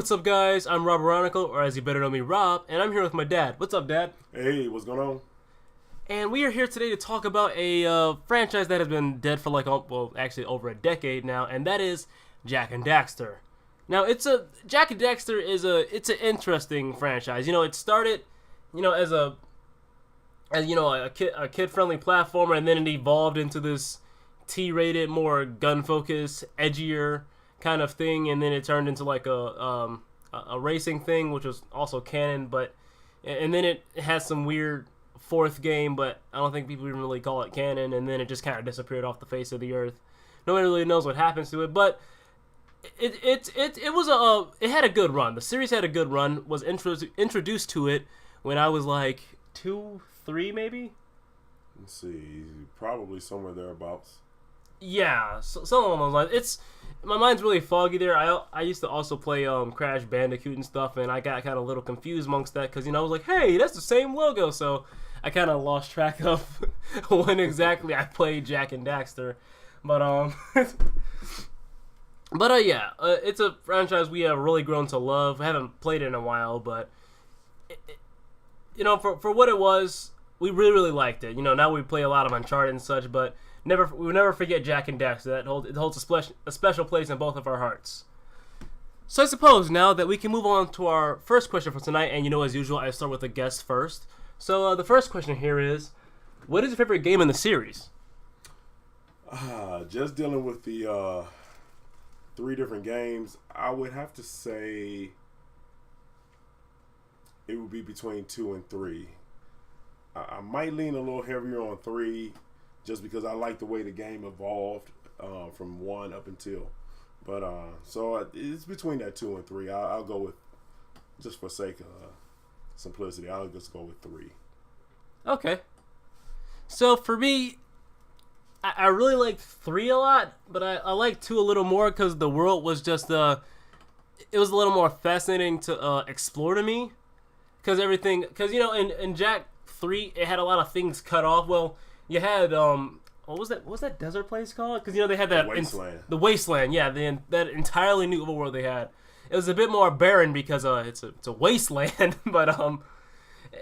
what's up, guys? I'm RoberOnocle, or as you better know me, Rob, and I'm here with my dad. What's up, Dad? Hey, what's going on? And we are here today to talk about a franchise that has been dead for actually over a decade now, and that is Jak and Daxter. Now, Jak and Daxter it's an interesting franchise. You know, it started, as a kid-friendly platformer, and then it evolved into this T-rated, more gun-focused, edgier kind of thing, and then it turned into like a racing thing, which was also canon, and then it has some weird fourth game, but I don't think people even really call it canon, and then it just kind of disappeared off the face of the earth. Nobody really knows what happens to it, but it had a good run. The series had a good run. Was introduced to it when I was like 2, 3 maybe. Let's see, probably somewhere thereabouts. Yeah, some of those lines. My mind's really foggy there. I used to also play Crash Bandicoot and stuff, and I got kind of a little confused amongst that because I was like, hey, that's the same logo. So I kind of lost track of when exactly I played Jak and Daxter. But it's a franchise we have really grown to love. I haven't played it in a while, but for what it was, we really liked it. Now we play a lot of Uncharted and such, but we will never forget Jak and Daxter. It holds a special place in both of our hearts. So I suppose now that we can move on to our first question for tonight, and as usual, I start with the guest first. So the first question here is, what is your favorite game in the series? Just dealing with the 3 different games, I would have to say it would be between 2 and 3. I might lean a little heavier on 3 just because I like the way the game evolved from 1 up until. But so it's between that 2 and 3. I'll go with, just for sake of simplicity, I'll just go with 3. Okay. So for me, I really liked 3 a lot, but I liked 2 a little more because the world was just it was a little more fascinating to explore to me. Because in Jak 3 it had a lot of things cut off. Well, you had what was that desert place called? Because they had that Wasteland. The Wasteland, yeah, that entirely new overworld they had. It was a bit more barren because it's a wasteland, but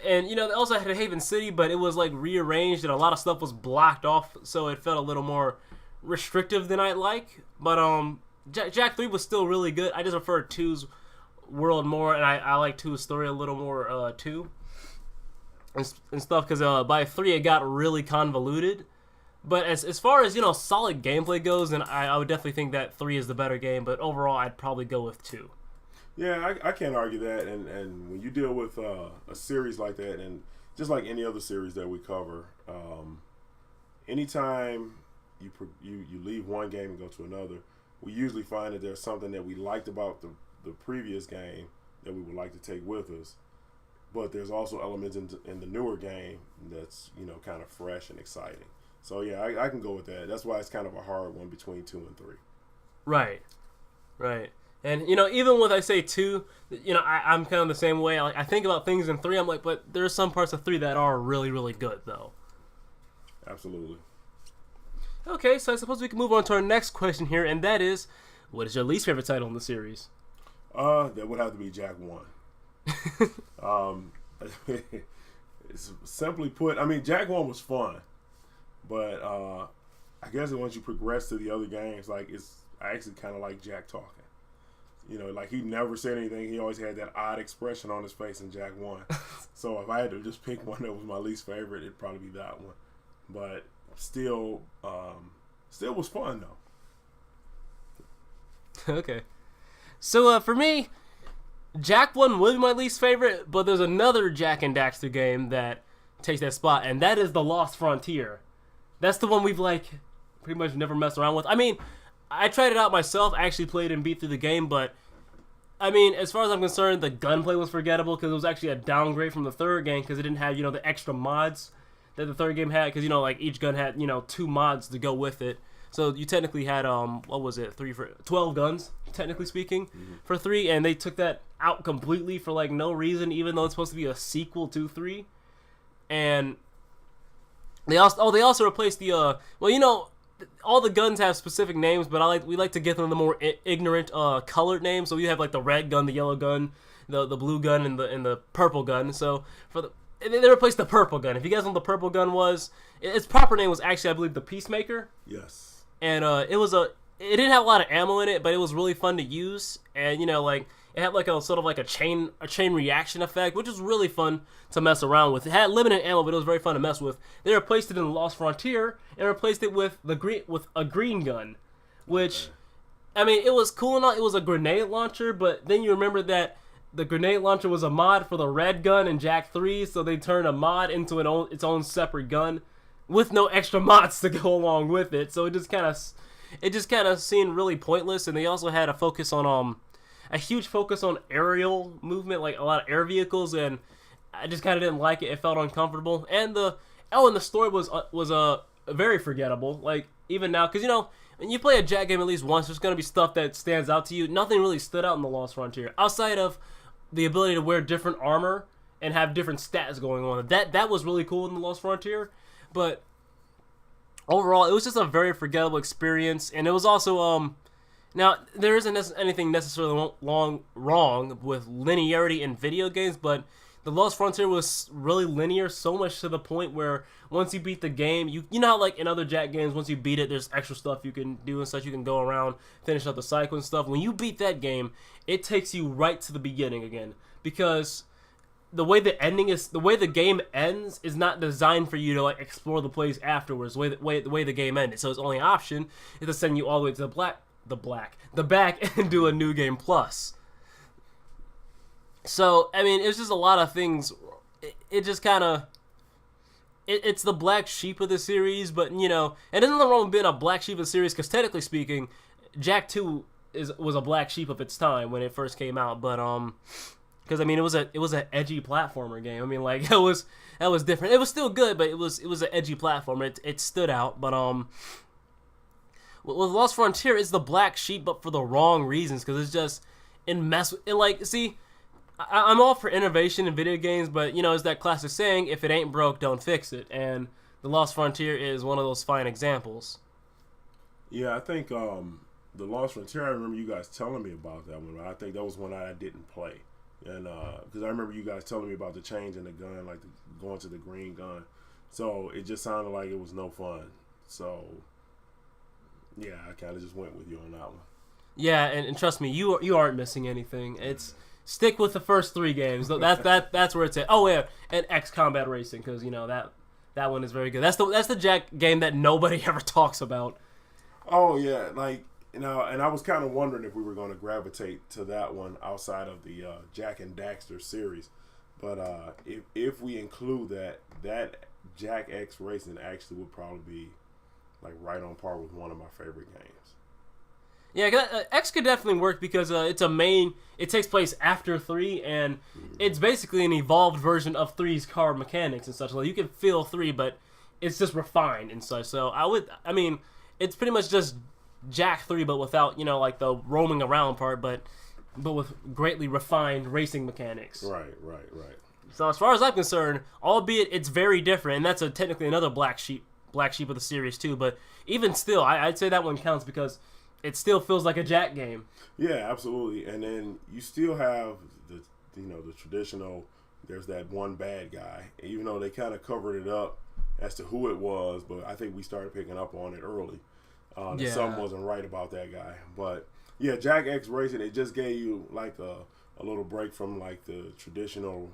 and they also had a Haven City, but it was like rearranged and a lot of stuff was blocked off, so it felt a little more restrictive than I'd like. But Jak 3 was still really good. I just prefer 2's world more, and I like 2's story a little more too. And stuff, because by 3 it got really convoluted. But as far as solid gameplay goes, then I would definitely think that 3 is the better game. But overall, I'd probably go with 2. Yeah, I can't argue that. And when you deal with a series like that, and just like any other series that we cover, anytime you leave one game and go to another, we usually find that there's something that we liked about the previous game that we would like to take with us. But there's also elements in the newer game that's kind of fresh and exciting. So yeah, I can go with that. That's why it's kind of a hard one between 2 and 3. Right. And even when I say 2, I'm kind of the same way. I think about things in 3. I'm like, but there are some parts of 3 that are really, really good though. Absolutely. Okay, so I suppose we can move on to our next question here, and that is, what is your least favorite title in the series? That would have to be Jak 1. It's simply put, Jak 1 was fun, but I guess once you progress to the other games, I actually kind of like Jak talking. Like he never said anything. He always had that odd expression on his face in Jak 1. So if I had to just pick one that was my least favorite, it'd probably be that one. But still was fun though. Okay. So for me, Jak 1 would be my least favorite, but there's another Jak and Daxter game that takes that spot, and that is The Lost Frontier. That's the one we've pretty much never messed around with. I tried it out myself. I actually played and beat through the game, but as far as I'm concerned, the gunplay was forgettable because it was actually a downgrade from the third game because it didn't have the extra mods that the third game had, because each gun had 2 mods to go with it. So you technically had 12 guns, technically speaking, for 3, and they took that out completely for no reason, even though it's supposed to be a sequel to 3. And they also replaced the all the guns have specific names, but we like to get them the more ignorant colored names. So we have like the red gun, the yellow gun, the blue gun, and the purple gun. So they replaced the purple gun. If you guys know what the purple gun was, its proper name was actually, I believe, the Peacemaker. Yes. And it didn't have a lot of ammo in it, but it was really fun to use. And like it had like a sort of like a chain reaction effect, which was really fun to mess around with. It had limited ammo, but it was very fun to mess with. They replaced it in the Lost Frontier and replaced it with a green gun, which I mean, it was cool enough. It was a grenade launcher, but then you remember that the grenade launcher was a mod for the red gun in Jak 3, so they turned a mod into its own separate gun with no extra mods to go along with it. So it just kind of seemed really pointless. And they also had a huge focus on aerial movement, like a lot of air vehicles, and I just kind of didn't like it. It felt uncomfortable. And the story was very forgettable. Like even now, because when you play a Jak game at least once, there's gonna be stuff that stands out to you. Nothing really stood out in the Lost Frontier outside of the ability to wear different armor and have different stats going on. That was really cool in the Lost Frontier, but overall, it was just a very forgettable experience. And it was also now there isn't anything necessarily wrong with linearity in video games, but the Lost Frontier was really linear, so much to the point where once you beat the game, you know how like in other Jak games, once you beat it, there's extra stuff you can do and such. You can go around, finish up the cycle and stuff. When you beat that game, it takes you right to the beginning again, because the way the game ends is not designed for you to like explore the place afterwards. The way the game ended, so its only option is to send you all the way to the back and do a new game plus. So, I mean, it's just a lot of things. It just kind of... It's the black sheep of the series, but, and there's nothing wrong with being a black sheep of the series, because technically speaking, Jak 2 was a black sheep of its time when it first came out, but, because, I mean, it was an edgy platformer game. I mean, like, that was different. It was still good, but it was an edgy platformer. It stood out, but, with Lost Frontier, it's the black sheep, but for the wrong reasons, because it's just... I'm all for innovation in video games, but, it's that classic saying, if it ain't broke, don't fix it. And The Lost Frontier is one of those fine examples. Yeah, I think the Lost Frontier, I remember you guys telling me about that one. I think that was one I didn't play. And because I remember you guys telling me about the change in the gun, like going to the green gun. So it just sounded like it was no fun. So, yeah, I kind of just went with you on that one. Yeah, and trust me, you aren't missing anything. It's... Stick with the first 3 games. That's where it's at. Oh yeah, and X Combat Racing, because that one is very good. That's the Jak game that nobody ever talks about. Oh yeah, like and I was kind of wondering if we were going to gravitate to that one outside of the Jak and Daxter series, but if we include that Jak X Racing actually would probably be like right on par with one of my favorite games. Yeah, X could definitely work because it takes place after 3, and it's basically an evolved version of 3's car mechanics and such. Like, you can feel 3, but it's just refined and such. So it's pretty much just Jak 3, but without, like the roaming around part, but with greatly refined racing mechanics. Right. So as far as I'm concerned, albeit it's very different, and that's technically another black sheep of the series too, but even still, I'd say that one counts because it still feels like a Jak game. Yeah, absolutely. And then you still have the traditional, there's that one bad guy. Even though they kind of covered it up as to who it was, but I think we started picking up on it early. That something wasn't right about that guy. But yeah, Jak X Racing, it just gave you like a little break from like the traditional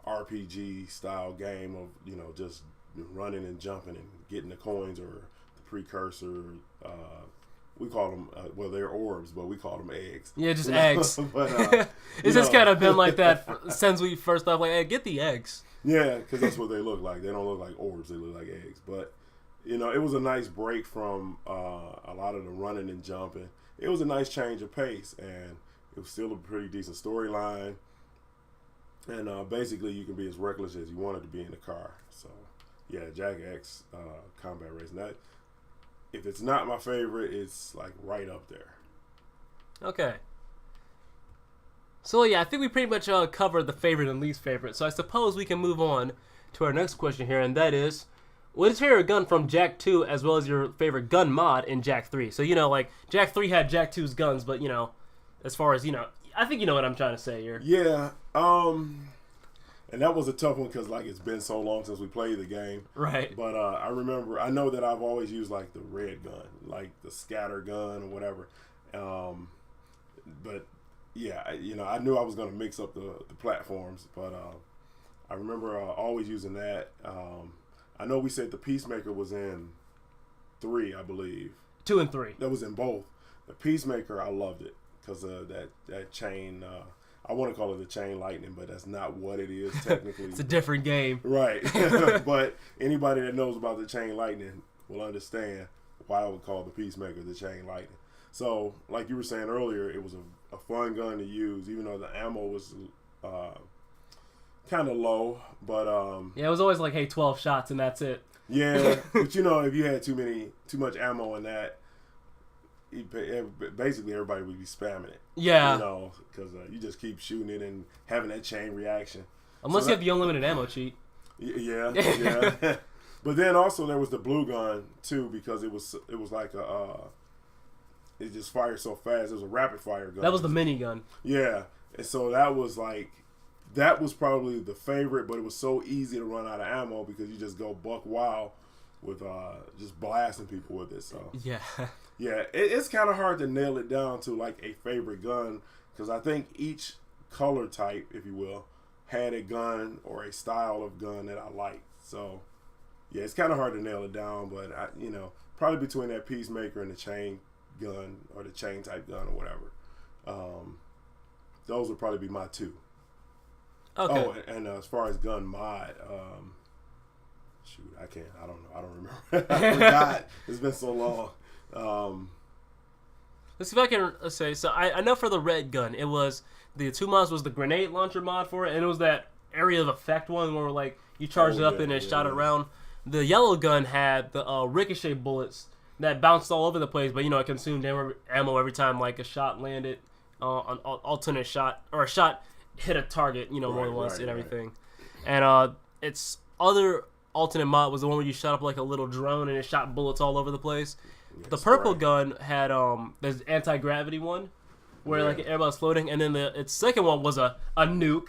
RPG style game of, just running and jumping and getting the coins or the precursor, we call them, they're orbs, but we call them eggs. Yeah, just eggs. But, it's just kind of been like that since we first thought, like, hey, get the eggs. Yeah, because that's what they look like. They don't look like orbs. They look like eggs. But, it was a nice break from a lot of the running and jumping. It was a nice change of pace, and it was still a pretty decent storyline. And basically, you can be as reckless as you wanted to be in the car. So, yeah, Jak X Combat Racing. That, if it's not my favorite, it's like right up there. Okay. So yeah, I think we pretty much covered the favorite and least favorite. So I suppose we can move on to our next question here, and that is, What is your favorite gun from Jak 2 as well as your favorite gun mod in Jak 3? So, like, Jak 3 had Jak 2's guns, but, as far as, I think you know what I'm trying to say here. Yeah. And that was a tough one because, like, it's been so long since we played the game. Right. But I know that I've always used, like, the red gun, like the scatter gun or whatever. But, yeah, I knew I was going to mix up the platforms. But I remember always using that. I know we said the Peacemaker was in 3, I believe. 2 and 3. That was in both. The Peacemaker, I loved it because of that chain. I want to call it the chain lightning, but that's not what it is technically. It's a different game. Right. But anybody that knows about the chain lightning will understand why I would call the Peacemaker the chain lightning. So, like you were saying earlier, it was a fun gun to use, even though the ammo was kind of low. But yeah, it was always like, hey, 12 shots and that's it. Yeah, but if you had too much ammo in that, basically everybody would be spamming it. Yeah. Because you just keep shooting it and having that chain reaction. Unless you have the unlimited ammo cheat. Yeah. But then also there was the blue gun too, because it was like it just fired so fast. It was a rapid fire gun. That was the minigun. Yeah, and so that was probably the favorite, but it was so easy to run out of ammo because you just go buck wild with just blasting people with it. So yeah, it's kind of hard to nail it down to like a favorite gun because I think each color type, if you will, had a gun or a style of gun that I liked. So yeah, it's kind of hard to nail it down, but probably between that Peacemaker and the chain gun or the chain type gun or whatever, those would probably be my two. Okay. Oh, and as far as gun mod, shoot, I don't know. I don't remember. I forgot. It's been so long. Let's see if I can say. So I know for the red gun, it was the 2 mods was the grenade launcher mod for it, and it was that area of effect one where like you charged it up and it shot it around. The yellow gun had the ricochet bullets that bounced all over the place, but it consumed ammo every time like a shot landed, an alternate shot or a shot hit a target, more than once and everything. And its other alternate mod was the one where you shot up like a little drone and it shot bullets all over the place. The purple gun had there's anti-gravity one where like everybody's floating, and then its second one was a nuke.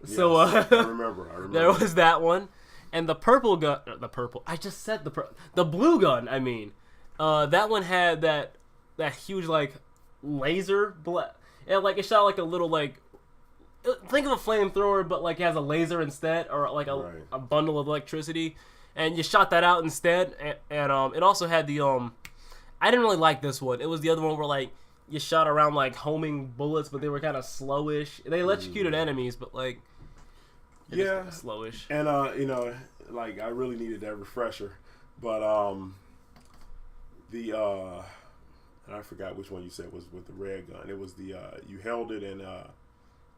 Yes, So I remember. there was that one. And the purple gun, the blue gun, I mean, that one had that huge like laser, it shot like a little like, think of a flamethrower, but like it has a laser instead, or like a bundle of electricity, and you shot that out instead. And it also had the I didn't really like this one. It was the other one where like you shot around like homing bullets, but they were kind of slowish. They electrocuted enemies, but like. Yeah, slowish. And like I really needed that refresher, but and I forgot which one you said was with the red gun. It was the you held it and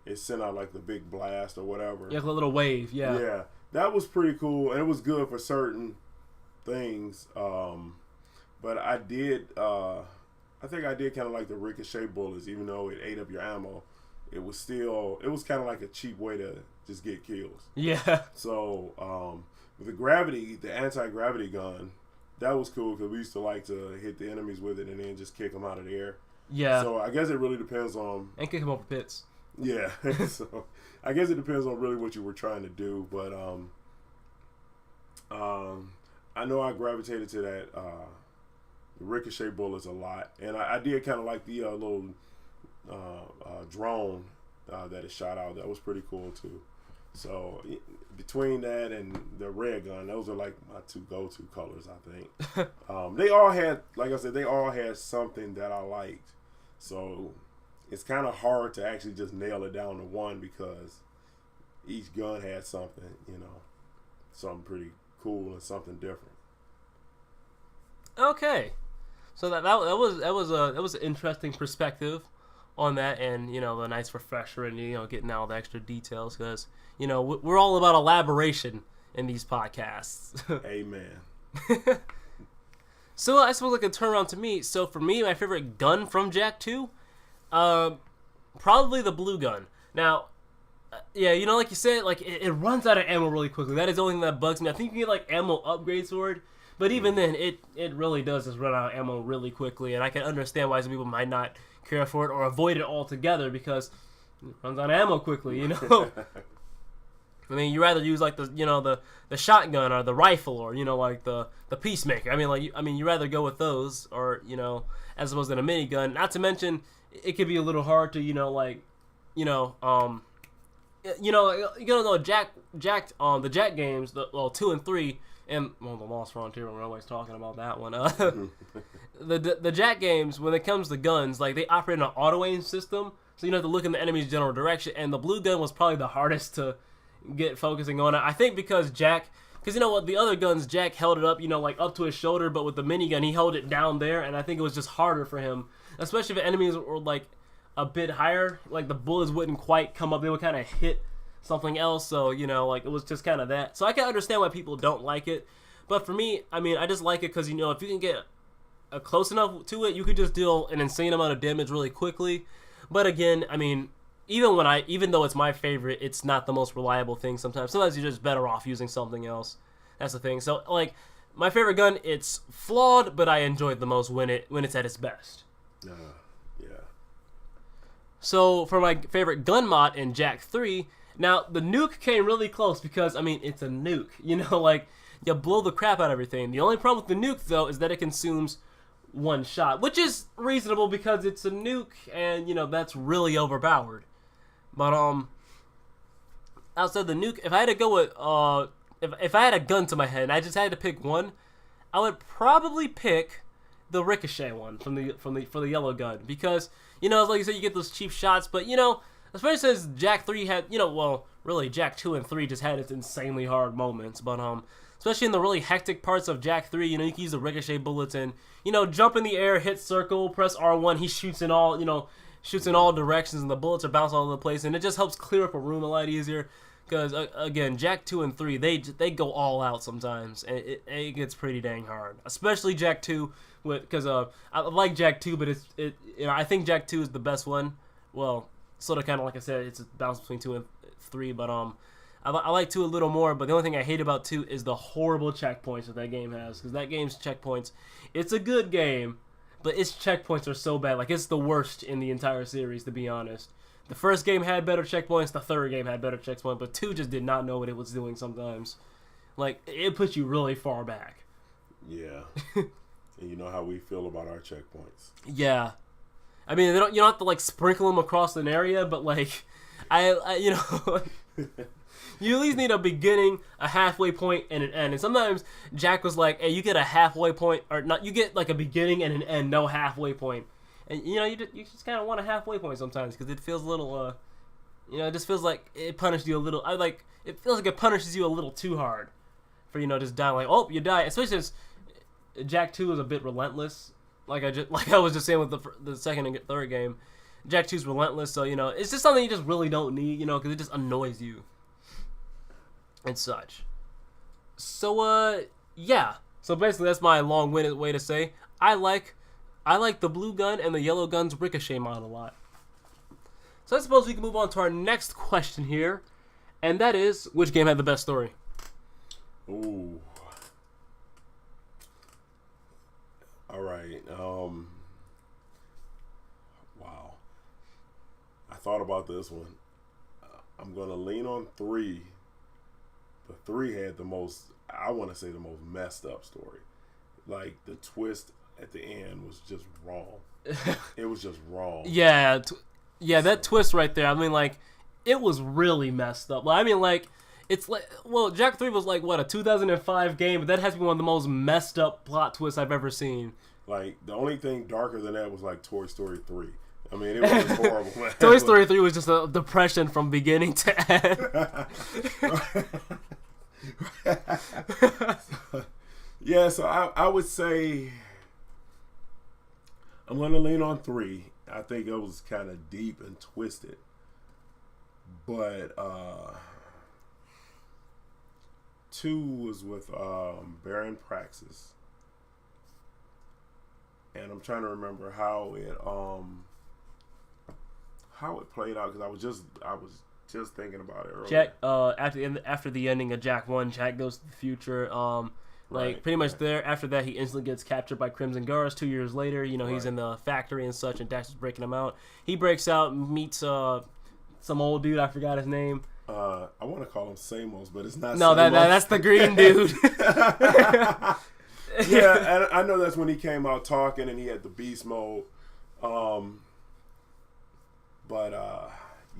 it sent out like the big blast or whatever. Yeah, like a little wave. Yeah, that was pretty cool, and it was good for certain things. But I think I did kind of like the ricochet bullets, even though it ate up your ammo. It was kind of like a cheap way to just get kills. Yeah. So with the anti-gravity gun, that was cool because we used to like to hit the enemies with it and then just kick them out of the air. Yeah. So I guess it really depends on. And kick them over pits. Yeah. So I guess it depends on really what you were trying to do, but I know I gravitated to that ricochet bullets a lot, and I did kind of like the little. Drone that it shot out. That was pretty cool too. So between that and the red gun, those are like my two go-to colors, I think. They all had, like I said, something that I liked. So it's kind of hard to actually just nail it down to one because each gun had something, something pretty cool and something different. Okay, so that was an interesting perspective on that, and the nice refresher, and getting all the extra details because we're all about elaboration in these podcasts. Amen. So I suppose I could turn around to me. So for me, my favorite gun from Jak 2, probably the blue gun. Now, Yeah, you know, like you said, like it runs out of ammo really quickly. That is the only thing that bugs me. I think you can get like ammo upgrades for it, but even then, it really does just run out of ammo really quickly. And I can understand why some people might not care for it or avoid it altogether because it runs out of ammo quickly. You know, I mean, you rather use like the shotgun or the rifle or like the peacemaker. I mean, you rather go with those or as opposed to a minigun. Not to mention, it could be a little hard to you know Jack the Jack games, the 2 and 3, and the Lost Frontier. We're always talking about that one. The Jack games, when it comes to guns, like they operate in an auto aim system, so you have to look in the enemy's general direction. And the blue gun was probably the hardest to get focusing on it. I think because the other guns, Jack held it up, like up to his shoulder, but with the minigun, he held it down there, and I think it was just harder for him, especially if enemies were like a bit higher, like the bullets wouldn't quite come up, they would kind of hit something else, so like it was just kind of that. So I can understand why people don't like it, but for me, I mean, I just like it because if you can get close enough to it, you could just deal an insane amount of damage really quickly. But again, I mean, even though it's my favorite, it's not the most reliable thing. Sometimes you're just better off using something else. That's the thing. So like my favorite gun, it's flawed, but I enjoy it the most when it's at its best. Yeah. So for my favorite gun mod in Jak 3, now the nuke came really close because I mean it's a nuke. Like you blow the crap out of everything. The only problem with the nuke though is that it consumes one shot, which is reasonable because it's a nuke, and that's really overpowered. But outside the nuke, if I had to go with if I had a gun to my head and I just had to pick one, I would probably pick the ricochet one for the yellow gun because like you said, you get those cheap shots, but especially since Jak 3 had really Jak 2 and 3 just had its insanely hard moments, but especially in the really hectic parts of Jak 3, you can use the ricochet bullets and jump in the air, hit circle, press R1, he shoots in all directions, and the bullets are bouncing all over the place, and it just helps clear up a room a lot easier. Because again, Jak 2 and 3, they go all out sometimes, and it gets pretty dang hard. Especially Jak 2, because I like Jak 2, but I think Jak 2 is the best one. Well, sort of kind of like I said, it's a balance between 2 and 3, but I like 2 a little more. But the only thing I hate about 2 is the horrible checkpoints that game has. Because that game's checkpoints, it's a good game, but its checkpoints are so bad. Like it's the worst in the entire series, to be honest. The first game had better checkpoints, the third game had better checkpoints, but 2 just did not know what it was doing sometimes. Like, it puts you really far back. Yeah. And you know how we feel about our checkpoints. Yeah. I mean, you don't have to, like, sprinkle them across an area, but, like, you at least need a beginning, a halfway point, and an end. And sometimes Jak was like, hey, you get a halfway point, or not, you get, like, a beginning and an end, no halfway point. And, you just kind of want a halfway point sometimes because it feels a little, it just feels like it punished you a little. It feels like it punishes you a little too hard for, just dying. Like, oh, you die. Especially since Jak 2 is a bit relentless. Like I was just saying with the second and third game. Jak 2 is relentless, so, it's just something you just really don't need, because it just annoys you and such. So, yeah. So basically that's my long-winded way to say I like the blue gun and the yellow gun's ricochet mod a lot. So I suppose we can move on to our next question here, and that is, which game had the best story? Ooh. All right. Wow. I thought about this one. I'm going to lean on 3, but 3 had the most, I want to say the most messed up story. Like, the twist at the end was just wrong. It was just wrong. Yeah, that twist right there. I mean, like, it was really messed up. I mean, like, it's like, well, Jak 3 was like what, a 2005 game, but that has to be one of the most messed up plot twists I've ever seen. Like, the only thing darker than that was like Toy Story 3. I mean, it was horrible. Man. Toy Story 3 was just a depression from beginning to end. Yeah, so I would say I'm going to lean on 3. I think it was kind of deep and twisted. But 2 was with Baron Praxis. And I'm trying to remember how it played out, because I was just thinking about it earlier. Jack, after the ending of Jak 1, Jack goes to the future. Pretty much there. After that, he instantly gets captured by Crimson Guards. 2 years later, he's in the factory and such, and Daxter's breaking him out. He breaks out, meets some old dude. I forgot his name. I want to call him Samos, but it's not. No, that's the green dude. Yeah, and I know that's when he came out talking, and he had the beast mode.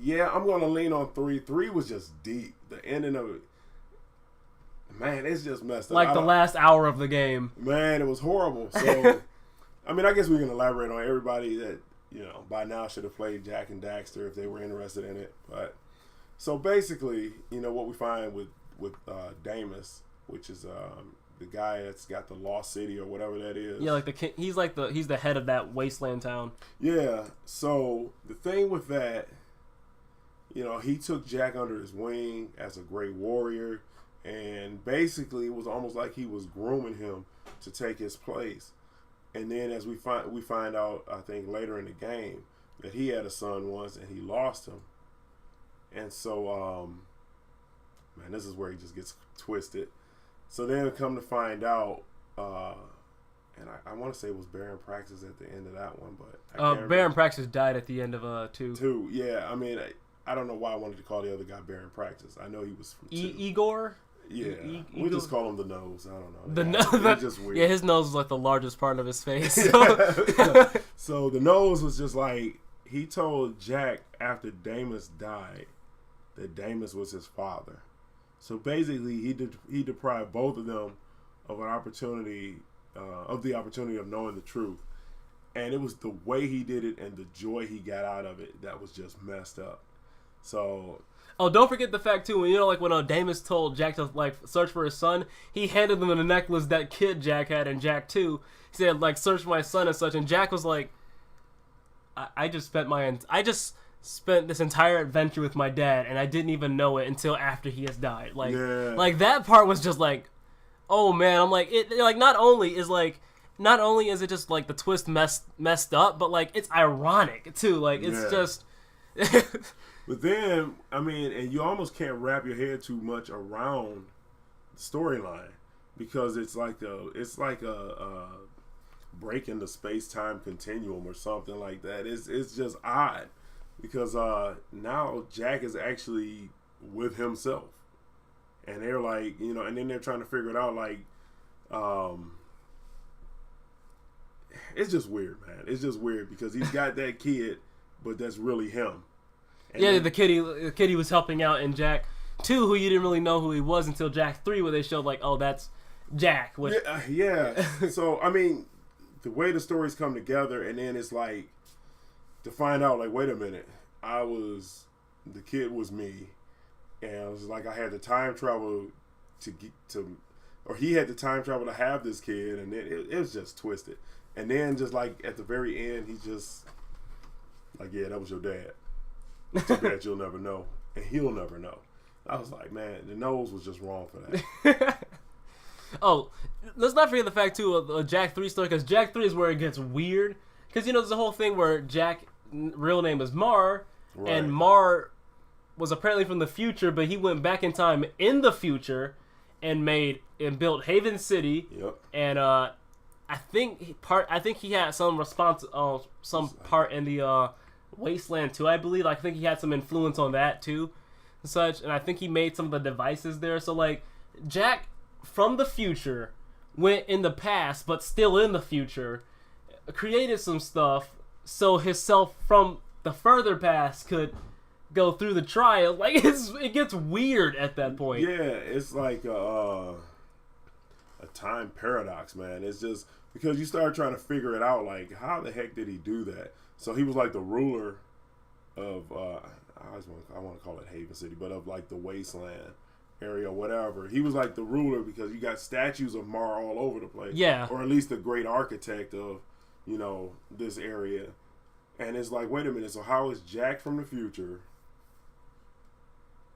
Yeah, I'm gonna lean on 3. 3 was just deep. The ending of it. Man, it's just messed up. Like the last hour of the game. Man, it was horrible. So, I mean, I guess we can elaborate on everybody that, by now should have played Jak and Daxter if they were interested in it. But, so basically, what we find with Damus, which is the guy that's got the Lost City or whatever that is. Yeah, he's the head of that wasteland town. Yeah, so the thing with that, he took Jak under his wing as a great warrior. And basically, it was almost like he was grooming him to take his place. And then, as we find out, I think later in the game, that he had a son once and he lost him. And so, man, this is where he just gets twisted. So then, come to find out, and I want to say it was Baron Praxis at the end of that one, but I can't remember. Baron Praxis died at the end of 2. 2, yeah. I mean, I don't know why I wanted to call the other guy Baron Praxis. I know he was from 2. Igor. Yeah, we just call him the nose. I don't know. The nose, it's just weird. Yeah, his nose is like the largest part of his face. So, so the nose was just like he told Jak after Damus died that Damus was his father. So basically, he deprived both of them of an opportunity, of the opportunity of knowing the truth, and it was the way he did it and the joy he got out of it that was just messed up. So. Oh, don't forget the fact too. When Damus told Jak to search for his son, he handed them the necklace that kid Jak had in Jak 2. He said search for my son and such, and Jak was like, I just spent this entire adventure with my dad, and I didn't even know it until after he has died. That part was just oh man. I'm like it. Not only is it just the twist messed up, but it's ironic too. It's just. But then, I mean, and you almost can't wrap your head too much around the storyline because it's like a break in the space-time continuum or something like that. It's just odd because now Jak is actually with himself, and they're and then they're trying to figure it out. It's just weird, man. It's just weird because he's got that kid, but that's really him. And the kid he was helping out in Jak 2, who you didn't really know who he was until Jak 3, where they showed that's Jak. Which... Yeah. So I mean, the way the stories come together, and then it's to find out wait a minute, the kid was me, and it was I had the time travel or he had the time travel to have this kid, and then it was just twisted. And then just at the very end, he just yeah, that was your dad. Too bad you'll never know, and he'll never know. I was like, man, the nose was just wrong for that. Oh, let's not forget the fact too of Jak 3 story, because Jak 3 is where it gets weird. Because there's a whole thing where Jak real name is Mar, right. And Mar was apparently from the future, but he went back in time in the future and built Haven City. Yep. And I think he had some part in the Wasteland too, I believe. I think he had some influence on that too, and such. And I think he made some of the devices there. So Jak from the future went in the past, but still in the future, created some stuff so his self from the further past could go through the trial. It gets weird at that point. Yeah, it's a time paradox, man. It's just because you start trying to figure it out. How the heck did he do that? So he was the ruler of I want to call it Haven City, but of the Wasteland area, whatever. He was the ruler because you got statues of Mar all over the place. Yeah. Or at least the great architect of, this area. And it's wait a minute, so how is Jak from the future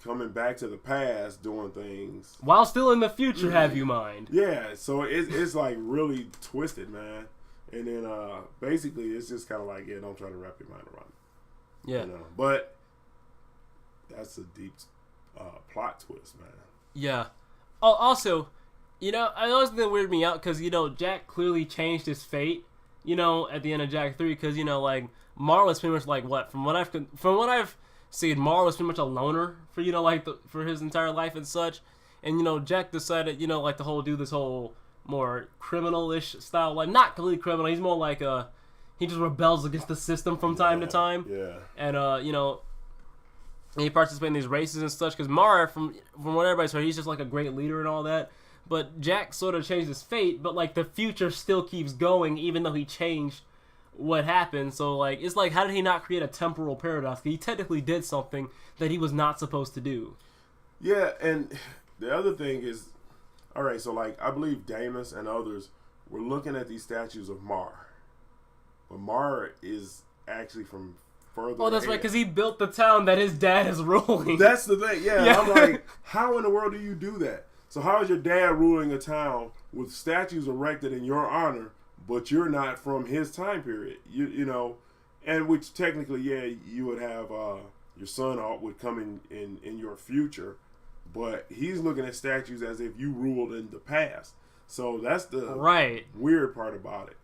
coming back to the past doing things while still in the future, have you mind? Yeah, so it's really twisted, man. And then basically it's just kind of yeah, don't try to wrap your mind around it. Yeah. But that's a deep plot twist, man. Yeah. Oh, also, I always think that weirded me out because Jack clearly changed his fate. At the end of Jak 3, because like Mar was pretty much like what from what I've seen, Mar was pretty much a loner for for his entire life and such, and Jack decided like to do this whole more criminal-ish style, like not completely criminal. He's more like he just rebels against the system from time to time. Yeah. And he participates in these races and such. Because Mar, from what everybody's heard, he's just like a great leader and all that. But Jack sort of changed his fate, but like the future still keeps going, even though he changed what happened. So like it's like, how did he not create a temporal paradox? He technically did something that he was not supposed to do. Yeah, and the other thing is, all right, so like I believe Damus and others were looking at these statues of Mar, but Mar is actually from further. Oh, that's ahead. right, because he built the town that his dad is ruling. That's the thing. Yeah, I'm like, how in the world do you do that? So how is your dad ruling a town with statues erected in your honor, but you're not from his time period? And which technically, you would have your son would come in your future, but he's looking at statues as if you ruled in the past. So that's the weird part about it.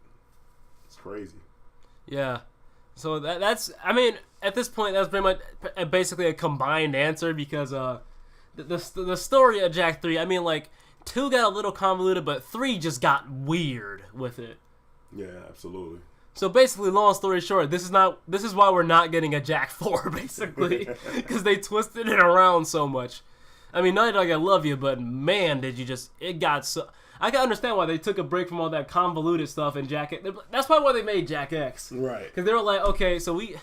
It's crazy. Yeah. So that's I mean, at this point, that's pretty much basically a combined answer because the story of Jak 3, I mean, like 2 got a little convoluted, but 3 just got weird with it. Yeah, absolutely. So basically, long story short, this is why we're not getting a Jak 4, basically, because they twisted it around so much. I mean, Naughty Dog, I love you, but man, it got so. I can understand why they took a break from all that convoluted stuff in Jak X. That's probably why they made Jak X. Right. Because they were like, okay, so we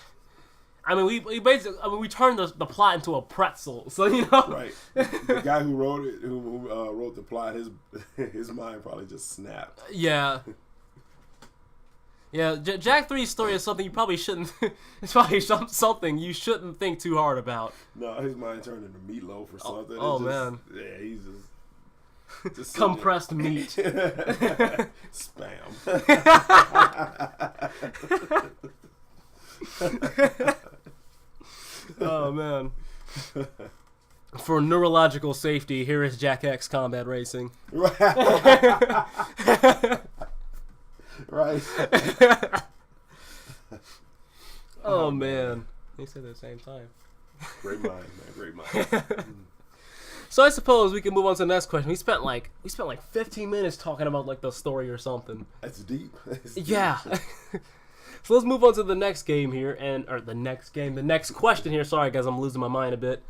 basically, we turned the plot into a pretzel. So, Right. The guy who wrote it, who wrote the plot, his mind probably just snapped. Yeah. Yeah, Jak 3's story is something you probably shouldn't. It's probably something you shouldn't think too hard about. No, his mind turned into meatloaf or something. Oh man. Yeah, he's just compressed meat. Spam. Oh man. For neurological safety, here is Jak X Combat Racing. Right. Oh man. They said at the same time. Great mind, man. Great mind. So I suppose we can move on to the next question. We spent like 15 minutes talking about like the story or something. That's deep. Yeah. So let's move on to the next game here, the next question here. Sorry guys, I'm losing my mind a bit.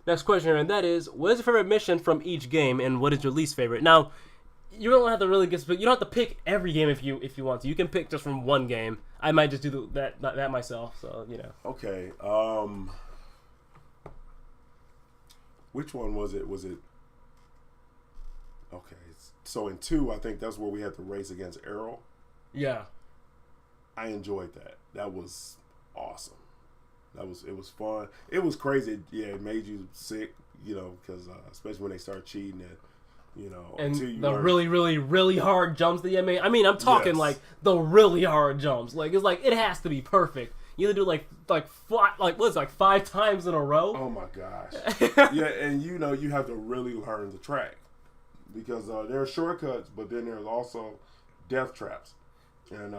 Next question here, and that is, what is your favorite mission from each game, and what is your least favorite? Now, you don't have to really you don't have to pick every game if you want to. You can pick just from one game. I might just do that myself. So Okay. Which one was it? Okay. So in 2, I think that's where we had the race against Errol. Yeah. I enjoyed that. That was awesome. It was fun. It was crazy. Yeah, it made you sick. Because especially when they start cheating and. And the really, really, really hard jumps that you made. I mean, I'm talking like the really hard jumps. Like it's like it has to be perfect. You either do like 5 times in a row. Oh my gosh. Yeah, and you have to really learn the track because there are shortcuts, but then there's also death traps. And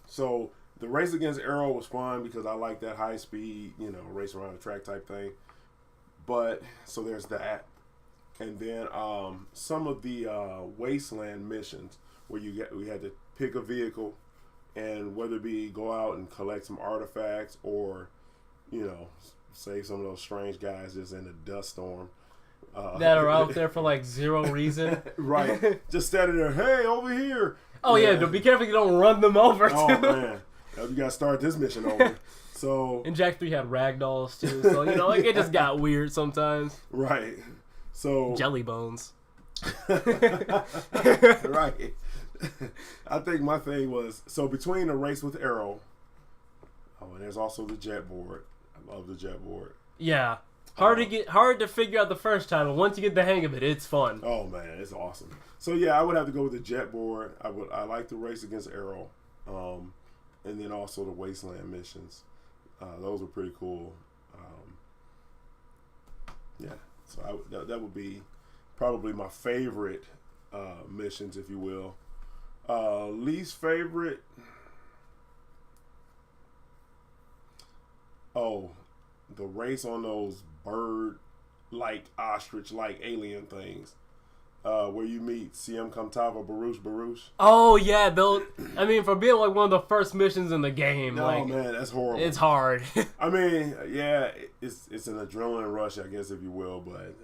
so the race against Arrow was fun because I like that high speed, race around the track type thing. But so there's that. And then some of the wasteland missions where we had to pick a vehicle, and whether it be go out and collect some artifacts or, save some of those strange guys just in a dust storm. That are out there for like zero reason. Right. Just standing there, hey, over here. Oh yeah, be careful you don't run them over. Oh man, now you gotta start this mission over. So. And Jak 3 had ragdolls too, so it just got weird sometimes. Right. So jelly bones. Right. I think my thing was between the race with Arrow. Oh, and there's also the jet board. I love the jet board. Yeah. Hard to figure out the first time, but once you get the hang of it, it's fun. Oh man, it's awesome. So yeah, I would have to go with the jet board. I like the race against Arrow. And then also the wasteland missions. Those were pretty cool. So that would be probably my favorite missions, if you will. Least favorite. Oh, the race on those bird-like, ostrich-like alien things. Where you meet CM Kamtava, Baruch. Oh yeah, I mean, for being like one of the first missions in the game, No, like, man, that's horrible. it's hard. I mean, yeah, it's an adrenaline rush, I guess, if you will. But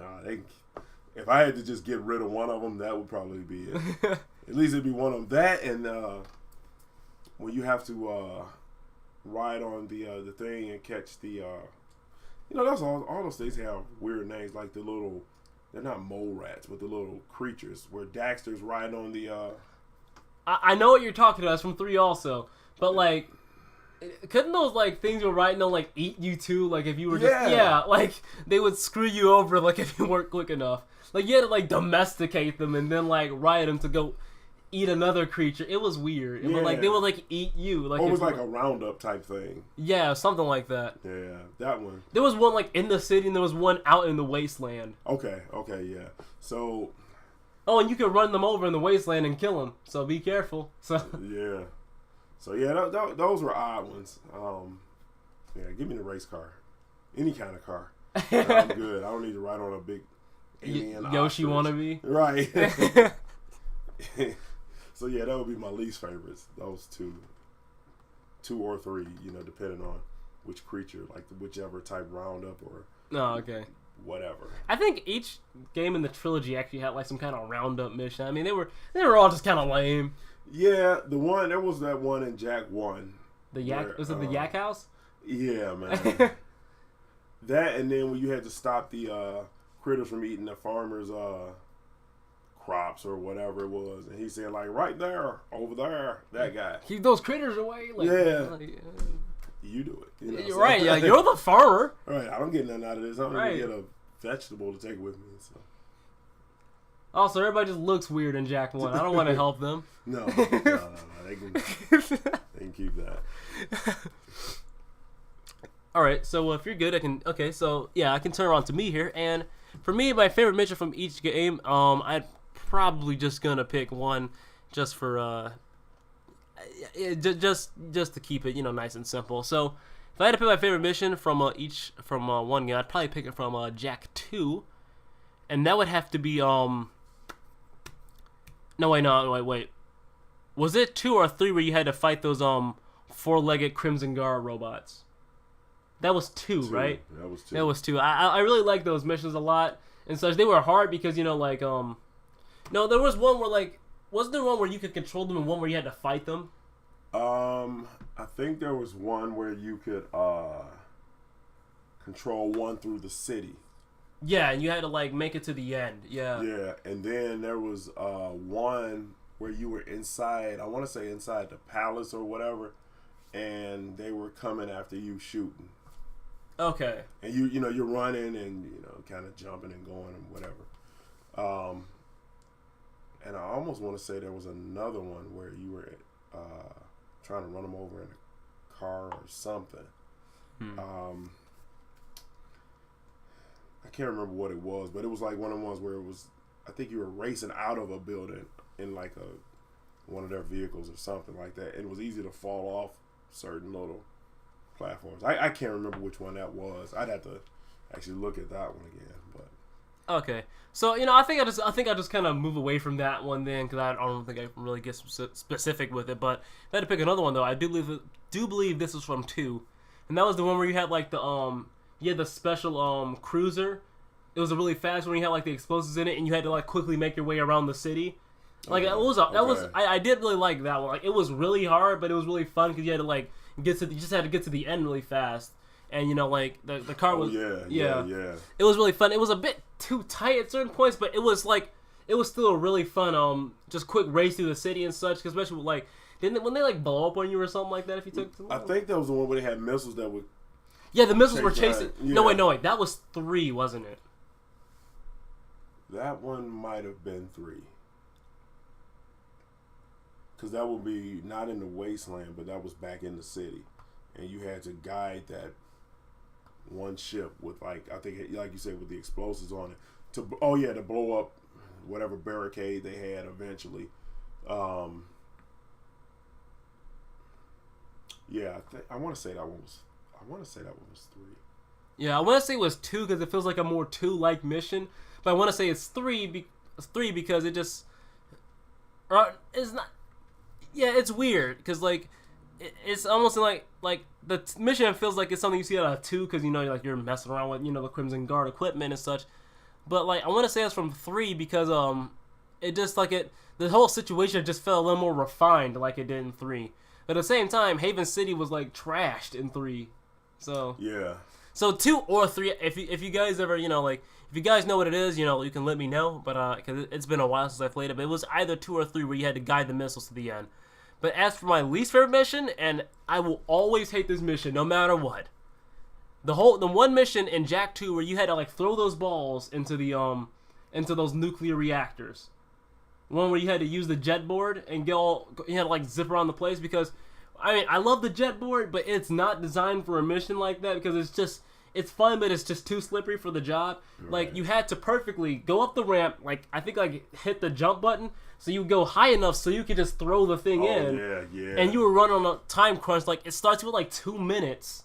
if I had to just get rid of one of them, that would probably be it. At least it'd be one of them. That and when you have to ride on the thing and catch the that's all those things have weird names, like the little. They're not mole rats, but the little creatures where Daxter's riding on the. I know what you're talking about. It's from 3 also, but like, couldn't those like things you're riding on like eat you too? Like if you were just like they would screw you over like if you weren't quick enough. Like you had to like domesticate them and then like ride them to go eat another creature. It was weird. Yeah. But like they would like eat you. Like it was like a roundup type thing. Yeah, something like that. Yeah, that one. There was one like in the city and there was one out in the wasteland. Okay, yeah. So. Oh, and you could run them over in the wasteland and kill them. So be careful. So. Yeah. So yeah, those were odd ones. Yeah, give me the race car, any kind of car. I'm good. I don't need to ride on a big alien Yoshi ostrich. wannabe. Right. So yeah, that would be my least favorites. Those two or three, depending on which creature, like whichever type roundup or. Oh, okay. Whatever. I think each game in the trilogy actually had like some kind of roundup mission. I mean, they were all just kind of lame. Yeah, there was that one in Jak 1. The Yak was it the Yak House? Yeah, man. That and then when you had to stop the critters from eating the farmers' crops or whatever it was, and he said like right there, over there, that guy. Keep those critters away. Like, yeah. You do it. You're right. Yeah, you're the farmer. Right. I don't get nothing out of this. I'm gonna get a vegetable to take with me. So. Also, everybody just looks weird in Jak 1. I don't want to help them. No. They can keep that. All right. So if you're good, I can. Okay. So yeah, I can turn around to me here. And for me, my favorite mission from each game, I'm probably just gonna pick one, just for just to keep it nice and simple. So if I had to pick my favorite mission from one game, I'd probably pick it from Jak 2, and that would have to be No wait. Was it 2 or 3 where you had to fight those 4-legged Crimson Guard robots? That was 2, right? That was 2. That was 2. I really like those missions a lot and such. They were hard because no, there was one where like wasn't there one where you could control them and one where you had to fight them? I think there was one where you could control one through the city. Yeah, and you had to like make it to the end. Yeah. Yeah, and then there was one where you were inside. I want to say inside the palace or whatever, and they were coming after you shooting. Okay. And you're running and kind of jumping and going and whatever. And I almost want to say there was another one where you were trying to run them over in a car or something. I can't remember what it was, but it was like one of the ones where it was. I think you were racing out of a building in like one of their vehicles or something like that, and it was easy to fall off certain little platforms. I can't remember which one that was. I'd have to actually look at that one again. But okay, so I think I just kind of move away from that one then because I don't think I can really get specific with it. But if I had to pick another one though, I do believe this was from 2, and that was the one where you had like the special cruiser. It was a really fast one. You had like the explosives in it, and you had to like quickly make your way around the city. Like I did really like that one. Like it was really hard, but it was really fun because you had to like you just had to get to the end really fast. And like the car was yeah. It was really fun. It was a bit too tight at certain points, but it was still a really fun just quick race through the city and such. Cause especially like when they like blow up on you or something like that if you took too long. I think that was the one where they had missiles that would. Yeah, the missiles were chasing. Yeah. No wait, that was 3, wasn't it? That one might have been 3. Because that would be not in the wasteland, but that was back in the city. And you had to guide that one ship with like I think like you said with the explosives on it to blow up whatever barricade they had eventually. Yeah, I want to say that one was. I want to say that one was 3. Yeah, I want to say it was 2 because it feels like a more 2-like mission. But I want to say it's 3. It's 3 because it just. It's not. Yeah, it's weird because like it's almost like the mission feels like it's something you see out of 2 because like you're messing around with the Crimson Guard equipment and such. But like I want to say it's from 3 because it just like the whole situation just felt a little more refined like it did in 3. But at the same time, Haven City was like trashed in 3. So yeah. So 2 or 3. If you guys ever if you guys know what it is, you can let me know. But because it's been a while since I played it, but it was either 2 or 3 where you had to guide the missiles to the end. But as for my least favorite mission, and I will always hate this mission no matter what. The one mission in Jak 2 where you had to like throw those balls into those nuclear reactors. One where you had to use the jet board and you had to like zip around the place because, I mean, I love the jet board, but it's not designed for a mission like that because it's fun, but it's just too slippery for the job. Right. Like you had to perfectly go up the ramp, like I think like hit the jump button so you go high enough so you could just throw the thing in. Yeah. And you were running on a time crunch, like it starts with like 2 minutes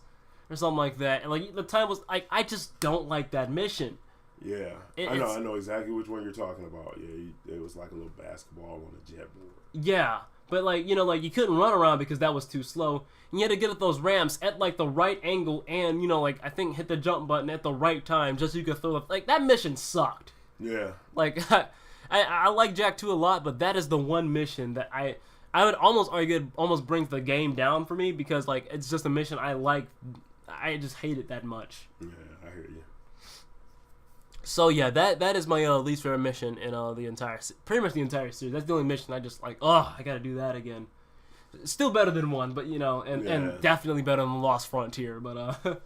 or something like that, and like the time was like I just don't like that mission. Yeah, I know exactly which one you're talking about. Yeah, it was like a little basketball on a jet board. Yeah, but like like you couldn't run around because that was too slow. And you had to get up those ramps at like the right angle, and like I think hit the jump button at the right time just so you could throw like that mission sucked. Yeah, like I like Jak 2 a lot, but that is the one mission that I would almost argue almost brings the game down for me because like it's just a mission I like. I just hate it that much. Yeah, I hear you. So yeah, that is my least favorite mission in pretty much the entire series. That's the only mission I just like. Oh, I gotta do that again. Still better than 1, but and definitely better than Lost Frontier. But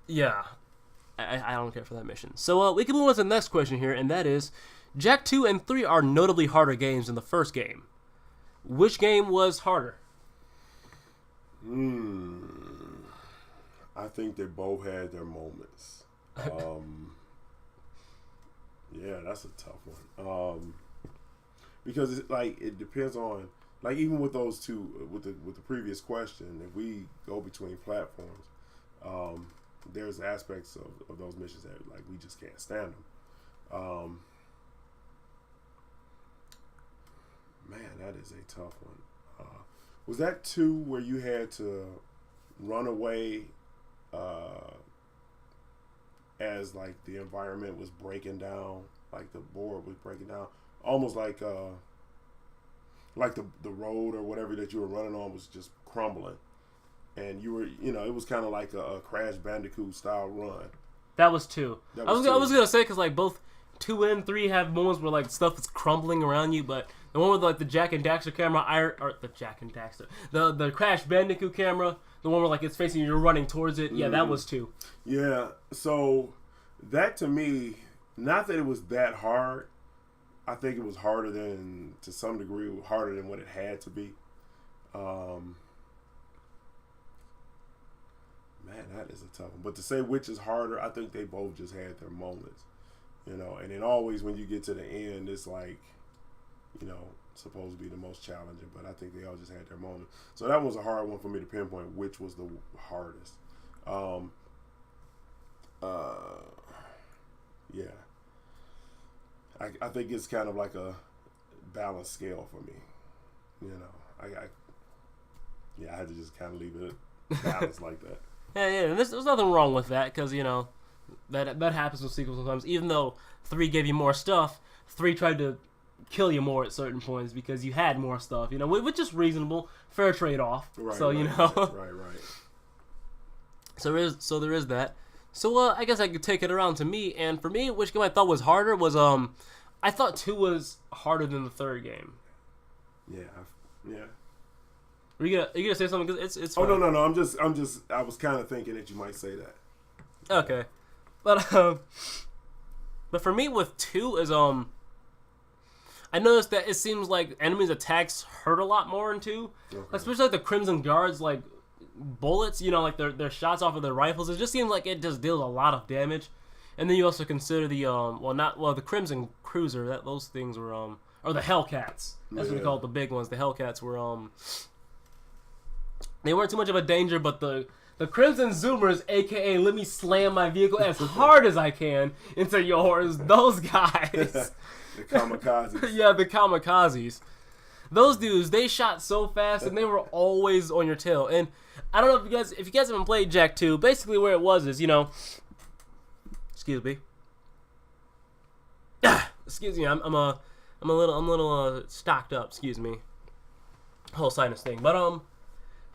yeah, I don't care for that mission. So we can move on to the next question here, and that is, Jak 2 and 3 are notably harder games than the first game. Which game was harder? I think they both had their moments. Yeah, that's a tough one. Because it's like it depends on like even with those two with the previous question, if we go between platforms, there's aspects of those missions that like we just can't stand them. Man, that is a tough one. Was that 2 where you had to run away as like the environment was breaking down, like the board was breaking down, almost like the road or whatever that you were running on was just crumbling, and you were it was kind of like a Crash Bandicoot style run. That was 2. I was gonna say because like both 2 and 3 have moments where like stuff is crumbling around you, but the one with like the Jak and Daxter camera, the Crash Bandicoot camera, the one where like it's facing you, you're running towards it. Yeah, that was 2. Yeah, so that to me, not that it was that hard. I think it was harder than, to some degree, harder than what it had to be. Man, that is a tough one. But to say which is harder, I think they both just had their moments. And then always when you get to the end, it's like, supposed to be the most challenging, but I think they all just had their moment. So that was a hard one for me to pinpoint which was the hardest. Yeah. I think it's kind of like a balanced scale for me. I had to just kind of leave it balanced like that. Yeah. There's nothing wrong with that because that happens with sequels sometimes. Even though 3 gave you more stuff, 3 tried to kill you more at certain points because you had more stuff. Which is reasonable, fair trade off. Right, so right. So there is that. So I guess I could take it around to me, and for me, which game I thought was harder was I thought 2 was harder than the third game. Yeah. Are you gonna say something? Cause it's. Oh no! I'm just. I was kind of thinking that you might say that. Okay, but for me with 2 is I noticed that it seems like enemies' attacks hurt a lot more in 2, especially like the Crimson Guards. Like bullets, like their shots off of their rifles, it just seems like it just deals a lot of damage. And then you also consider the the Crimson Cruiser, those things were or the Hellcats. That's what we call it, the big ones. The Hellcats were they weren't too much of a danger, but the Crimson Zoomers, aka let me slam my vehicle as hard as I can into yours, those guys. The kamikazes. Yeah, the kamikazes. Those dudes, they shot so fast and they were always on your tail. And I don't know if you guys haven't played Jak 2, basically where it was is, excuse me. Excuse me, I'm a little stocked up, excuse me. Whole sinus thing. But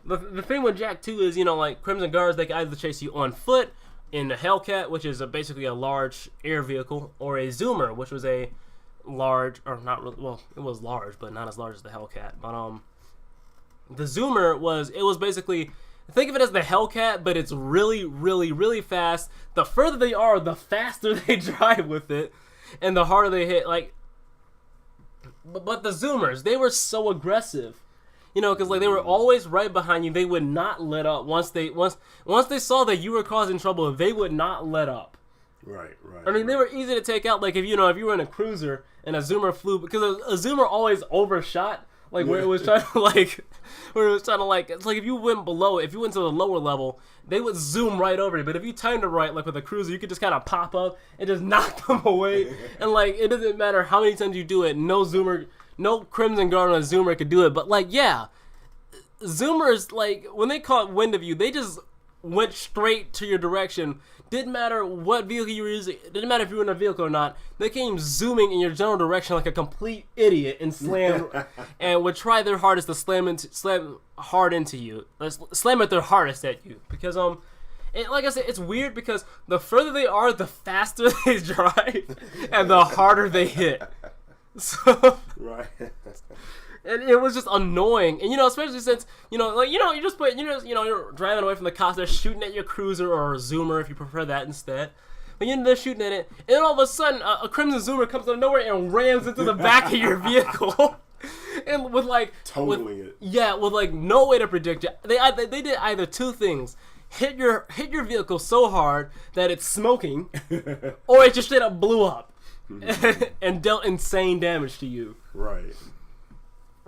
the thing with Jak 2 is, like Crimson Guards, they can either chase you on foot in the Hellcat, which is basically a large air vehicle, or a Zoomer, which was a large, or not really, well, it was large, but not as large as the Hellcat. But the Zoomer was basically, think of it as the Hellcat, but it's really, really, really fast. The further they are, the faster they drive with it, and the harder they hit. But the Zoomers, they were so aggressive, because they were always right behind you. They would not let up. Once they saw that you were causing trouble, they would not let up. Right. I mean, they were easy to take out. Like if you were in a cruiser and a Zoomer flew, because a Zoomer always overshot, where it was trying to it's like if you went to the lower level, they would zoom right over you. But if you timed it right, like with a cruiser, you could just kind of pop up and just knock them away. And it doesn't matter how many times you do it, no Crimson Guard on a Zoomer could do it. But Zoomers, when they caught wind of you, they just went straight to your direction. Didn't matter what vehicle you were using. Didn't matter if you were in a vehicle or not. They came zooming in your general direction like a complete idiot and slammed and would try their hardest to slam hard into you. Slam at their hardest at you. Because like I said, it's weird because the further they are, the faster they drive and the harder they hit. So right. And it was just annoying, and especially since you're just you're driving away from the cops, they're shooting at your cruiser or a Zoomer if you prefer that instead. But they're shooting at it, and then all of a sudden a Crimson Zoomer comes out of nowhere and rams into the back of your vehicle, and with no way to predict it. They did either two things: hit your vehicle so hard that it's smoking, or it just straight up blew up and dealt insane damage to you. Right.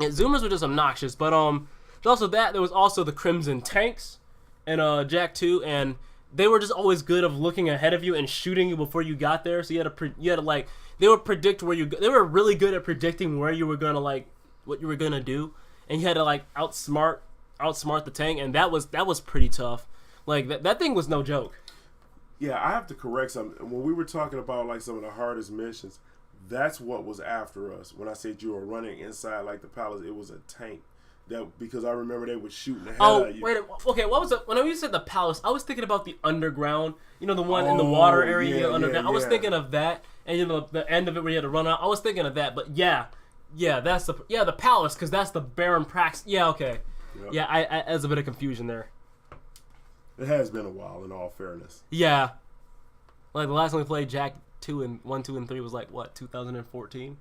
And Zoomers were just obnoxious, but there's also that. There was also the Crimson Tanks in Jak 2, and they were just always good of looking ahead of you and shooting you before you got there. So you had to they would predict where you. They were really good at predicting where you were gonna what you were gonna do, and you had to outsmart the tank, and that was pretty tough. That thing was no joke. Yeah, I have to correct something. When we were talking about some of the hardest missions, that's what was after us. When I said you were running inside the palace, it was a tank. Because I remember they were shooting the hell out of you. Wait, okay, what was it? When you said the palace, I was thinking about the underground, the one in the water area, underground. I was thinking of that, and the end of it where you had to run out. I was thinking of that, but that's the palace, because that's the Baron Prax. Yeah, okay. Yep. Yeah, there's a bit of confusion there. It has been a while, in all fairness. Yeah. The last time we played Jak 1, 2, and 3 was 2014?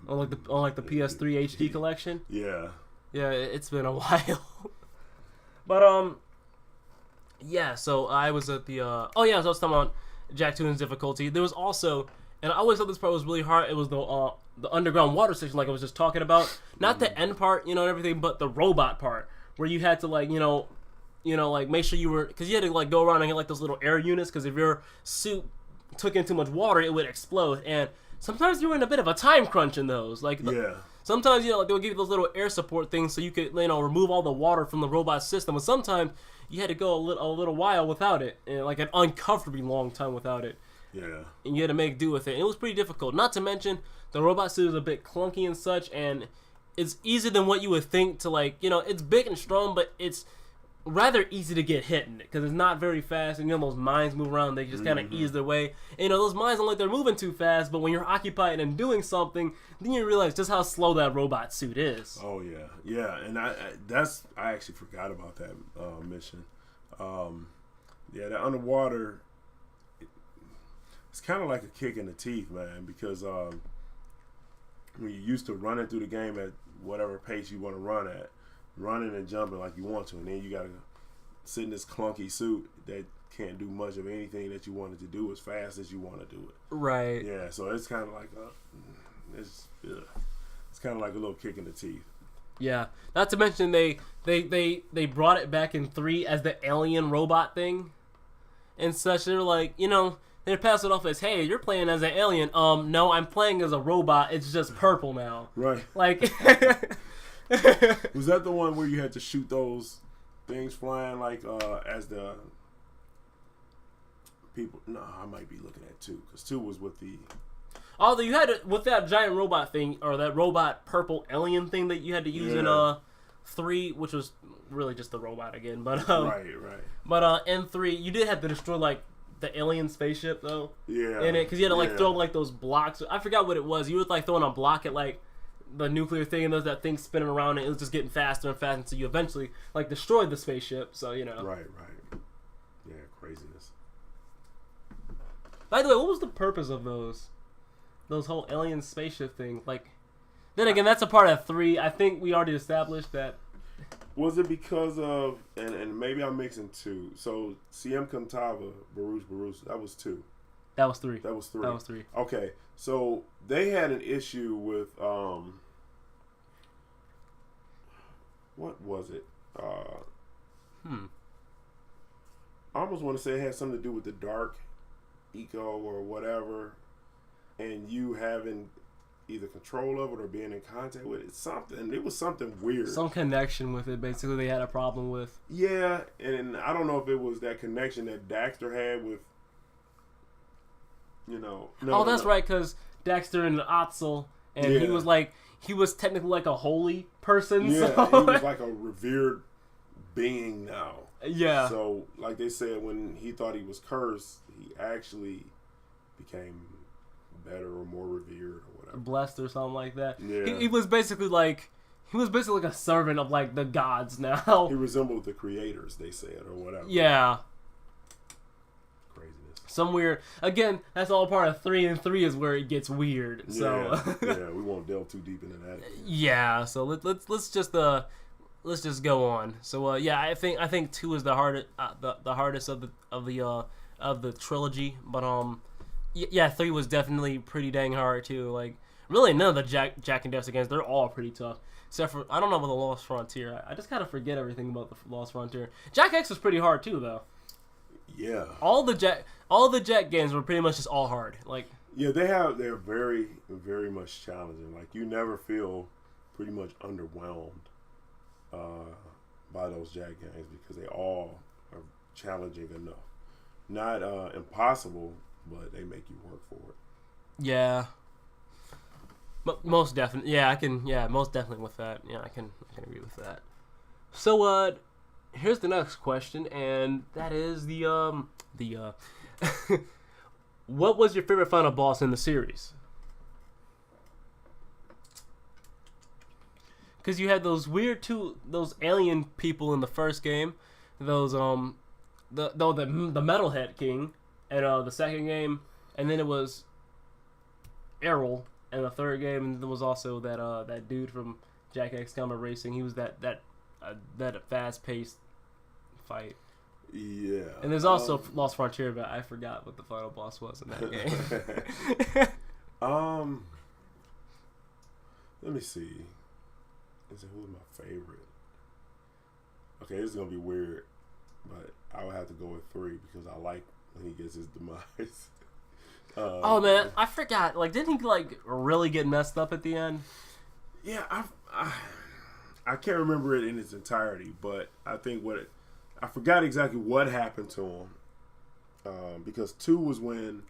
On the PS3 HD collection? Yeah. Yeah, it's been a while. But so I was at the so I was talking about Jak 2's difficulty. There was also, and I always thought this part was really hard, it was the underground water station, like I was just talking about. Not the end part, and everything, but the robot part, where you had to make sure you were, because you had to go around and get those little air units, because if your suit took in too much water, it would explode. And sometimes you were in a bit of a time crunch in those. Sometimes they would give you those little air support things so you could remove all the water from the robot system. But sometimes you had to go a little while without it, and an uncomfortably long time without it. Yeah. And you had to make do with it. And it was pretty difficult. Not to mention the robot suit is a bit clunky and such, and it's easier than what you would think to it's big and strong, but it's rather easy to get hit in it because it's not very fast, and those mines move around, they just kind of ease their way, and those mines don't they're moving too fast, but when you're occupied and doing something, then you realize just how slow that robot suit is. Oh yeah, and I actually forgot about that mission. The underwater, it's kind of like a kick in the teeth, man, because when you're used to running through the game at whatever pace you want to run at, running and jumping like you want to, and then you gotta sit in this clunky suit that can't do much of anything that you wanted to do as fast as you want to do it. Right. Yeah, so it's kind of like it's kind of like a little kick in the teeth. Yeah. Not to mention they brought it back in 3 as the alien robot thing and such. They're like, you know, they pass it off as, hey, you're playing as an alien. No, I'm playing as a robot. It's just purple now. Right. Like, was that the one where you had to shoot those things flying like as the people? No, I might be looking at 2 because 2 was with the. although you had to, with that giant robot thing or that robot purple alien thing that you had to use in 3, which was really just the robot again, but right. But in 3, you did have to destroy like the alien spaceship though. Yeah. In it, because you had to like throw like those blocks. I forgot what it was. You were like throwing a block at like the nuclear thing, and there's that thing spinning around, and it was just getting faster and faster until you eventually like destroyed the spaceship. So you know. Right. Yeah, craziness. By the way, what was the purpose of those whole alien spaceship thing? Like, then again, that's a part of 3. I think we already established that. Was it because of and maybe I'm mixing 2? So CM Cantava, Baruch, that was 2. That was 3. That was 3. That was 3. Okay, so they had an issue with what was it? I almost want to say it had something to do with the dark eco or whatever, and you having either control of it or being in contact with it. It was something weird. Some connection with it, basically, they had a problem with. Yeah, and I don't know if it was that connection that Daxter had with, you know. That's right, because Daxter and Otzel, and he was technically like a holy person. Yeah, so. He was like a revered being now. Yeah. So, like they said, when he thought he was cursed, he actually became better or more revered or whatever. Blessed or something like that. Yeah. He was basically like a servant of like the gods now. He resembled the creators, they said, or whatever. Yeah. Craziness. Some weird. Again, that's all part of 3, and 3 is where it gets weird. So yeah, we won't delve too deep into that. Yeah. So let's just go on. So I think 2 is the hardest the hardest of the trilogy, but 3 was definitely pretty dang hard too. Like really none of the Jak and Daxter games, they're all pretty tough. Except for I don't know about the Lost Frontier. I just kind of forget everything about the Lost Frontier. Jak X was pretty hard too though. Yeah. All the Jak games were pretty much just all hard. Like yeah, they're very, very much challenging. Like you never feel pretty much underwhelmed by those Jak games because they all are challenging enough. Not impossible, but they make you work for it. Yeah. Most definitely. Yeah, I can. Yeah, most definitely with that. Yeah, I can agree with that. So, here's the next question, and that is what was your favorite final boss in the series? Because you had those those alien people in the first game, those the Metalhead King, and the second game, and then it was Errol, and the third game, and there was also that dude from Jak X Combat Racing. He was that fast paced fight. Yeah. And there's also Lost Frontier, but I forgot what the final boss was in that game. Let me see. Who's my favorite? Okay, this is gonna be weird, but I would have to go with 3 because I like when he gets his demise. Oh man, I forgot. Like, didn't he like really get messed up at the end? Yeah, I can't remember it in its entirety, but I think I forgot exactly what happened to him. Because 2 was when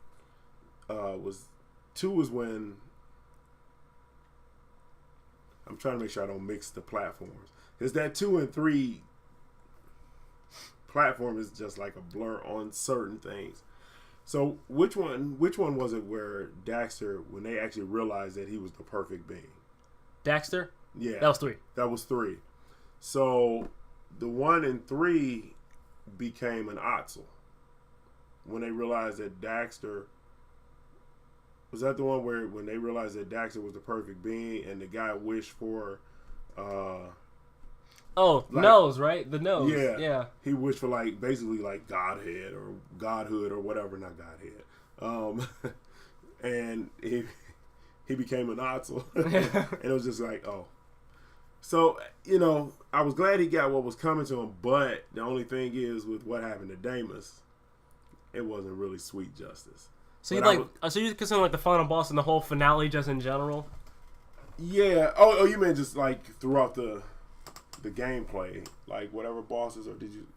I'm trying to make sure I don't mix the platforms. Because that 2 and 3 platform is just like a blur on certain things. So which one was it where Daxter, when they actually realized that he was the perfect being? Daxter? Yeah. That was 3. That was 3. So the 1 and 3 became an Otzel. When they realized that Daxter... Was that the one where when they realized that Daxter was the perfect being and the guy wished for... Oh, like, nose, right? The nose. Yeah, Yeah. He wished for like basically like Godhead or Godhood or whatever, not Godhead. And he became an Otzel, and it was just like, oh. So, I was glad he got what was coming to him, but the only thing is with what happened to Damus, it wasn't really sweet justice. So you consider like the final boss and the whole finale just in general? Yeah. Oh, you mean just like throughout the gameplay, like whatever bosses, or did you?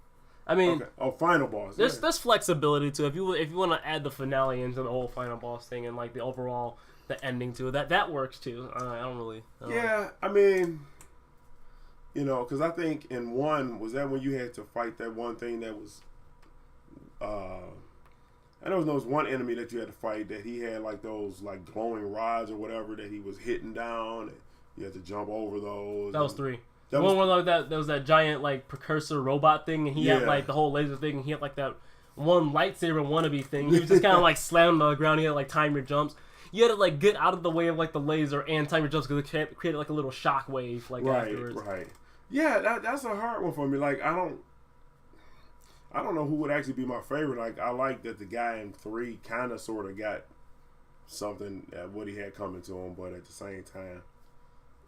I mean, okay. Oh, final boss. There's flexibility to it. If you want to add the finale into the whole final boss thing and like the ending to it, that works too. I don't really. I mean, because I think in one was that when you had to fight that one thing that was. I know there was one enemy that you had to fight that he had like those like glowing rods or whatever that he was hitting down. And you had to jump over those. That was 3. There was that giant like precursor robot thing, and he had like the whole laser thing, and he had like that one lightsaber wannabe thing. He was just kind of like slamming on the ground. He had like time your jumps. You had to like get out of the way of like the laser and time your jumps because it created like a little shock wave like afterwards. Right. Yeah, that's a hard one for me. Like I don't know who would actually be my favorite. Like I like that the guy in 3 kind of sort of got something at what he had coming to him, but at the same time,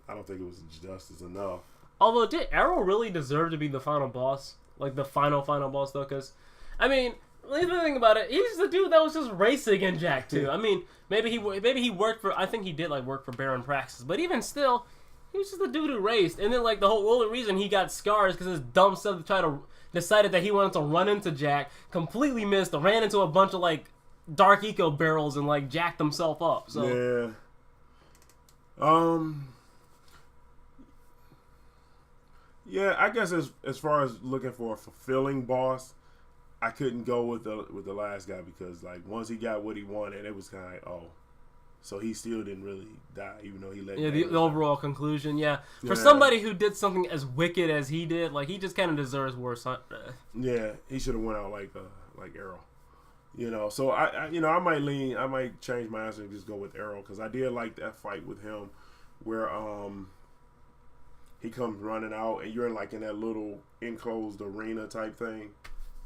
I don't think it was justice enough. Although, did Arrow really deserve to be the final boss? Like, the final boss, though? Because, I mean, the thing about it, he's the dude that was just racing in Jak 2. I mean, maybe he worked for, I think he did, like, work for Baron Praxis. But even still, he was just the dude who raced. And then, like, the only reason he got scars because his dumb self decided that he wanted to run into Jak, completely missed, ran into a bunch of, like, Dark Eco barrels and, like, jacked himself up. So. Yeah. Yeah, I guess as far as looking for a fulfilling boss, I couldn't go with the last guy because like once he got what he wanted, it was kind of like, oh, so he still didn't really die even though he let. Yeah, the overall conclusion. Yeah, for somebody who did something as wicked as he did, like he just kind of deserves worse. Yeah, he should have went out like Arrow. So I might change my answer and just go with Arrow because I did like that fight with him where he comes running out, and you're in that little enclosed arena type thing,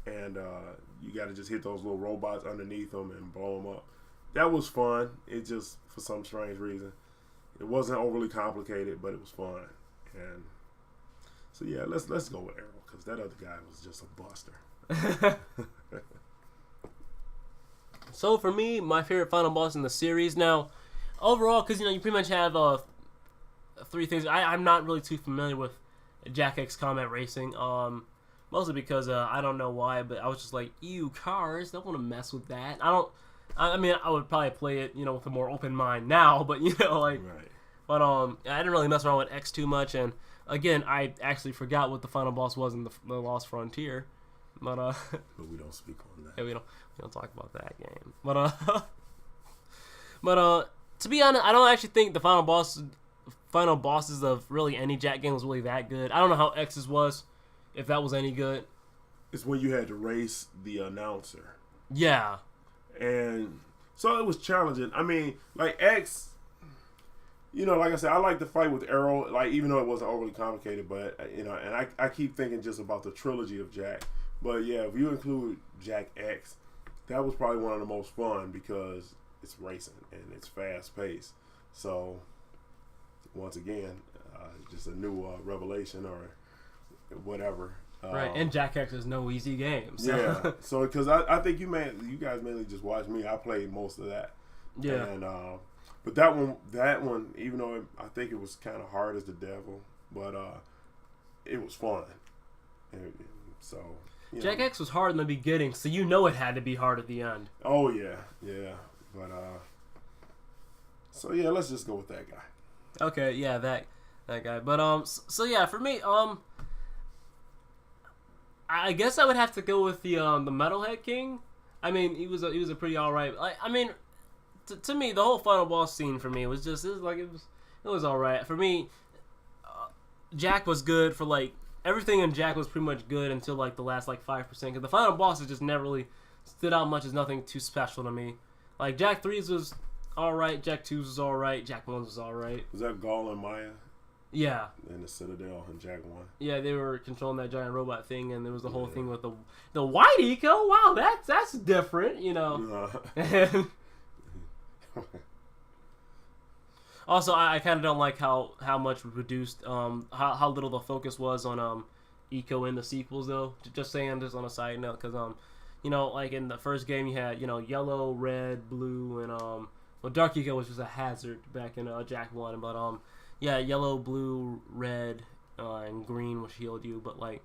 and you got to just hit those little robots underneath them and blow them up. That was fun. It just, for some strange reason, it wasn't overly complicated, but it was fun. And so yeah, let's go with Arrow because that other guy was just a buster. So for me, my favorite final boss in the series now, overall, because you pretty much have 3 things. I'm not really too familiar with Jak X Combat Racing, mostly because I don't know why, but I was just like, ew, cars, don't want to mess with that. I mean, I would probably play it, with a more open mind now, but Right. But I didn't really mess around with X too much, and again, I actually forgot what the final boss was in the Lost Frontier, but but we don't speak on that. Yeah, we don't talk about that game, but to be honest, I don't actually think the final bosses of really any Jak game was really that good. I don't know how X's was, if that was any good. It's when you had to race the announcer. Yeah. And so it was challenging. I mean, like X, like I said, I like the fight with Arrow, like even though it wasn't overly complicated, but and I keep thinking just about the trilogy of Jak. But yeah, if you include Jak X, that was probably one of the most fun because it's racing and it's fast paced. So once again, just a new revelation or whatever. Right, and Jak X is no easy game. So. Yeah, so because I think you guys mainly just watched me. I played most of that. Yeah. And but that one, even though I think it was kind of hard as the devil, but it was fun. And so Jak X was hard in the beginning, so it had to be hard at the end. Oh yeah, but so yeah, let's just go with that guy. Okay, yeah, that guy. But so yeah, for me, I guess I would have to go with the Metalhead King. I mean, he was a pretty alright. I mean, to me, the whole final boss scene for me was it was alright. For me, Jak was good for everything in Jak was pretty much good until the last 5%. Because the final bosses just never really stood out much as nothing too special to me. Jak 3's was alright, Jak 2's was alright, Jak 1's was alright. Was that Gaul and Maya? Yeah. And the Citadel and Jak 1. Yeah, they were controlling that giant robot thing, and there was the whole thing with the white eco. Wow, that's different, you know. Also, I kind of don't like how much reduced, how little the focus was on eco in the sequels, though. Just saying this on a side note, because you know, like in the first game you had, you know, yellow, red, blue, and well, dark eco was just a hazard back in Jak 1, but yeah, yellow, blue, red, and green will shield you, but like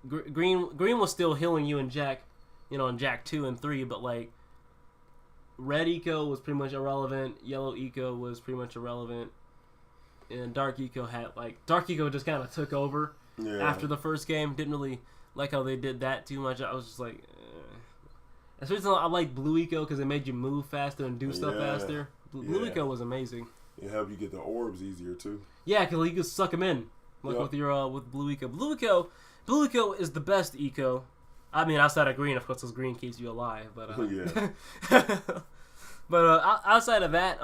green was still healing you in Jak, you know, in Jak 2 and 3, but like red eco was pretty much irrelevant, yellow eco was pretty much irrelevant, and dark eco just kind of took over after the first game. Didn't really like how they did that too much. I was just like, especially I like blue eco because it made you move faster and do stuff faster. Blue eco was amazing. It helped you get the orbs easier too. Yeah, because you could suck them in, like with your with blue eco. Blue eco is the best eco. I mean, outside of green, of course, because green keeps you alive. But but outside of that,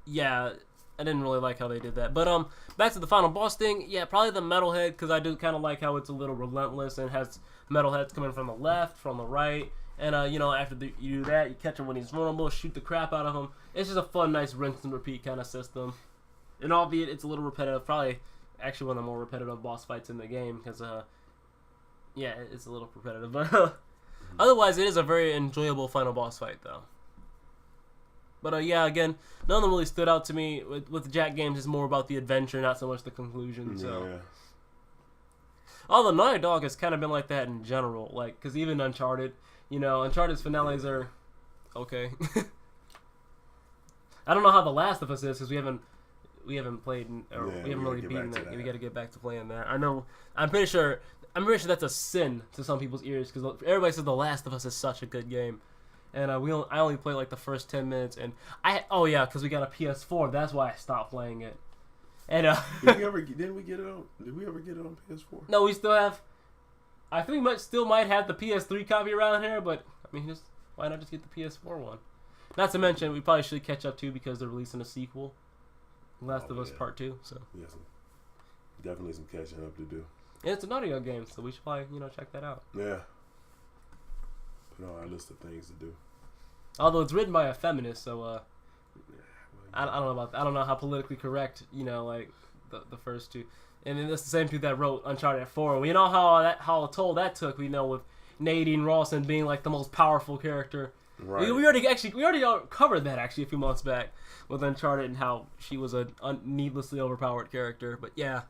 yeah, I didn't really like how they did that. But back to the final boss thing. Yeah, probably the metalhead, because I do kind of like how it's a little relentless and has metalheads coming from the left, from the right. And, you know, after you do that, you catch him when he's vulnerable, shoot the crap out of him. It's just a fun, nice rinse and repeat kind of system. And albeit it's a little repetitive, probably actually one of the more repetitive boss fights in the game, because, yeah, it's a little repetitive. But otherwise, it is a very enjoyable final boss fight, though. But, yeah, again, none of them really stood out to me. With the Jak games, it's more about the adventure, not so much the conclusion, so... Yeah. Although Naughty Dog has kind of been like that in general, like, because even Uncharted... You know, Uncharted's finales are okay. I don't know how The Last of Us is because we haven't played or we haven't really beaten that. We got to get back to playing that. I know. I'm pretty sure that's a sin to some people's ears because everybody says The Last of Us is such a good game, and I only played like the first 10 minutes, and because we got a PS4. That's why I stopped playing it. And did we ever get it on PS4? No, we still have. I think we might have the PS3 copy around here, but I mean, why not just get the PS4 one? Not to mention, we probably should catch up too because they're releasing a sequel, Last of Us Part 2. So yeah, definitely some catching up to do. And it's an audio game, so we should probably check that out. Yeah, put on our list of things to do. Although it's written by a feminist, so I don't know about that. I don't know how politically correct like the first two. And then that's the same dude that wrote Uncharted 4. We know how toll that took. We know with Nadine Rawson being like the most powerful character. Right. We already covered that actually a few months back with Uncharted and how she was a needlessly overpowered character. But yeah.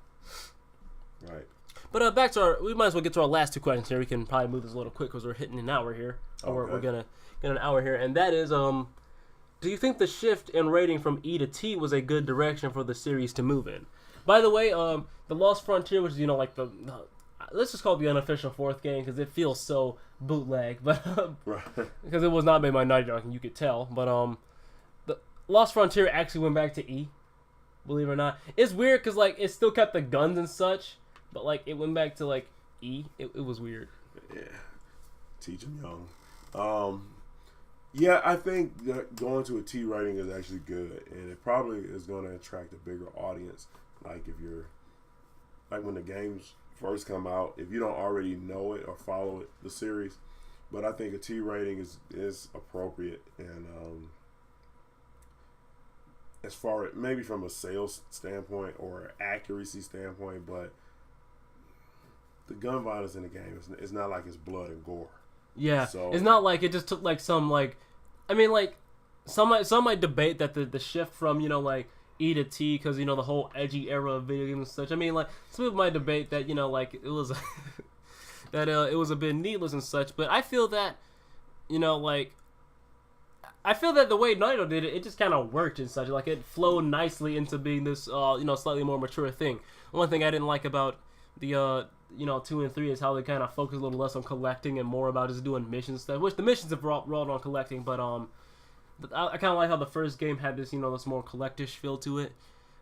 Right. But back to we might as well get to our last two questions here. We can probably move this a little quick because we're hitting an hour here. Or we're gonna get an hour here, and that is do you think the shift in rating from E to T was a good direction for the series to move in? By the way, the Lost Frontier, which is like the let's just call it the unofficial fourth game because it feels so bootleg, but because it was not made by Naughty Dog, and you could tell. But the Lost Frontier actually went back to E, believe it or not. It's weird because like it still kept the guns and such, but like it went back to like E. It was weird. Yeah, teach them young. Yeah, I think that going to a T rating is actually good, and it probably is going to attract a bigger audience. Like if you're, like when the games first come out, if you don't already know it or follow it, the series, but I think a T rating is appropriate, and as far as maybe from a sales standpoint or accuracy standpoint, but the gun violence in the game is not like it's blood and gore. Yeah, so, it's not like it just took like some like, I mean like, some might debate that the shift from like E to T because the whole edgy era of video games and such. I mean like some people might debate that like it was that it was a bit needless and such. But I feel that like I feel that the way Naughty Dog did it just kind of worked and such. Like it flowed nicely into being this slightly more mature thing. One thing I didn't like about the 2 and 3 is how they kind of focus a little less on collecting and more about just doing mission stuff, which the missions have rolled on collecting, but I kind of like how the first game had this this more collectish feel to it.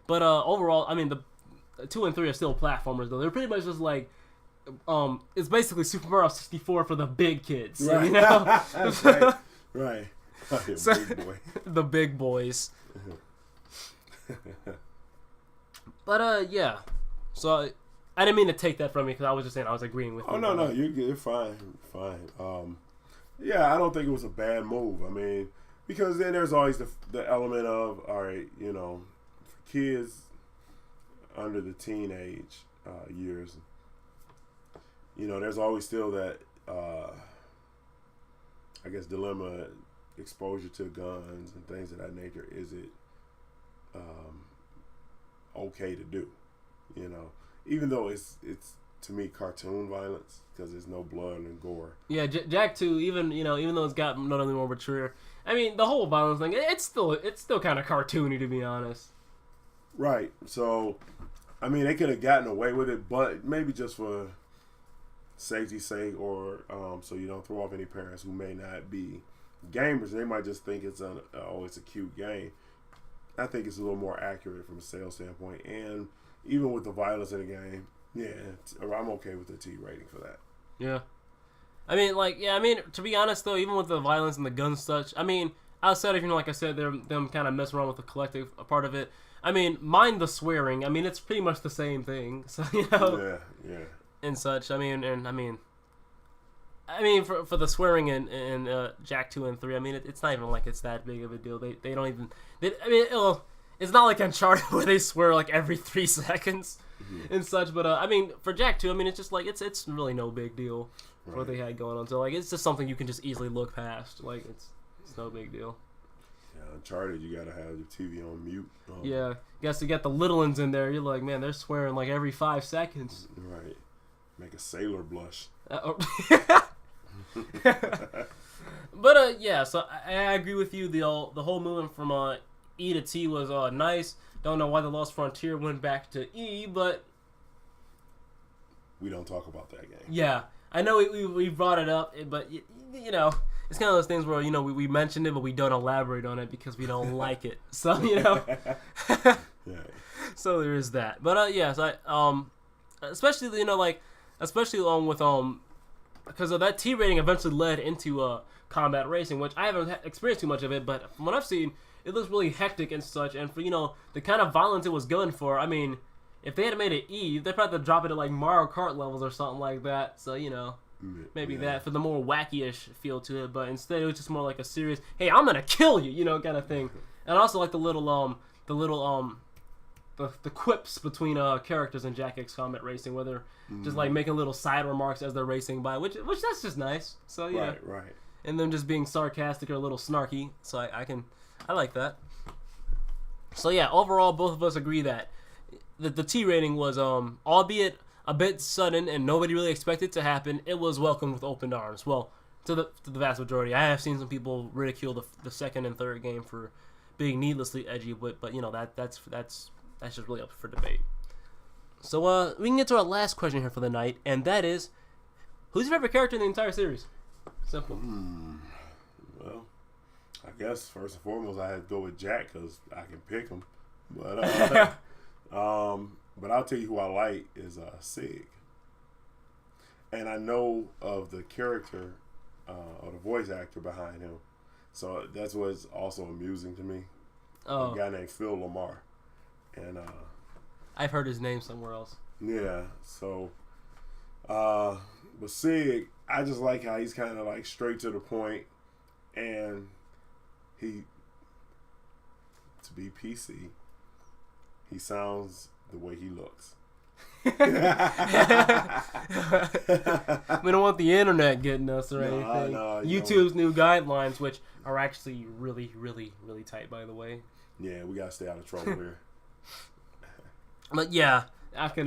But overall, I mean the 2 and 3 are still platformers though. They're pretty much just like it's basically Super Mario 64 for the big kids. Right. Right. So, big boy. The big boys. But yeah. So I didn't mean to take that from you because I was just saying I was agreeing with you. Oh no, you're fine. Yeah, I don't think it was a bad move. I mean, because then there's always the element of, all right, for kids under the teenage years, there's always still that, I guess, dilemma, exposure to guns and things of that nature. Is it okay to do? Even though it's to me cartoon violence because there's no blood and gore. Yeah, Jak 2, even though it's got not only more mature, I mean the whole violence thing, it's still kind of cartoony to be honest. Right. So, I mean, they could have gotten away with it, but maybe just for safety's sake, or so you don't throw off any parents who may not be gamers. They might just think it's it's a cute game. I think it's a little more accurate from a sales standpoint, and even with the violence in the game, I'm okay with the T rating for that. Yeah. I mean, to be honest though, even with the violence and the gun such, I mean, outside of, like I said, them kind of messing around with the collective part of it, I mean, mind the swearing. I mean, it's pretty much the same thing. So, Yeah. And such. I mean, for the swearing in Jak 2 and 3, I mean, it's not even like it's that big of a deal. They don't even... it's not like Uncharted where they swear like every 3 seconds and such. But, I mean, for Jak 2, I mean, it's just like, it's really no big deal for what they had going on. So, like, it's just something you can just easily look past. Like, it's no big deal. Yeah, Uncharted, you gotta have your TV on mute. Yeah, guess you got the little ones in there. You're like, man, they're swearing like every 5 seconds. Right. Make a sailor blush. But yeah, so I agree with you. The whole movement from E to T was nice. Don't know why the Lost Frontier went back to E, but we don't talk about that game. Yeah, I know we brought it up, but it's kind of those things where we mentioned it, but we don't elaborate on it because we don't like it. So Yeah. So there is that. But yeah, so especially with because of that T rating eventually led into combat racing, which I haven't experienced too much of it, but from what I've seen, it looks really hectic and such. And for the kind of violence it was going for, I mean, if they had made it E, they'd probably have to drop it at like Mario Kart levels or something like that. So maybe that for the more wacky-ish feel to it, but instead it was just more like a serious, hey, I'm gonna kill you, kind of thing. And also like the quips between characters in Jak X Combat Racing, where they're just like making little side remarks as they're racing by, which that's just nice. So yeah, right. And them just being sarcastic or a little snarky. So I like that. So yeah, overall, both of us agree that the T rating was albeit a bit sudden and nobody really expected it to happen, it was welcomed with open arms. Well, to the vast majority. I have seen some people ridicule the second and third game for being needlessly edgy, but that's just really up for debate. So we can get to our last question here for the night, and that is, who's your favorite character in the entire series? Simple. Well, I guess first and foremost I had to go with Jak because I can pick him. But but I'll tell you who I like is Sig, and I know of the character or the voice actor behind him, so that's what's also amusing to me. A guy named Phil Lamar. And I've heard his name somewhere else. Yeah, so but Sig, I just like how he's kind of like straight to the point, and to be PC, he sounds the way he looks. We don't want the internet getting us or anything. No, YouTube's new guidelines, which are actually really, really, really tight, by the way. Yeah, we gotta stay out of trouble here. But yeah, I can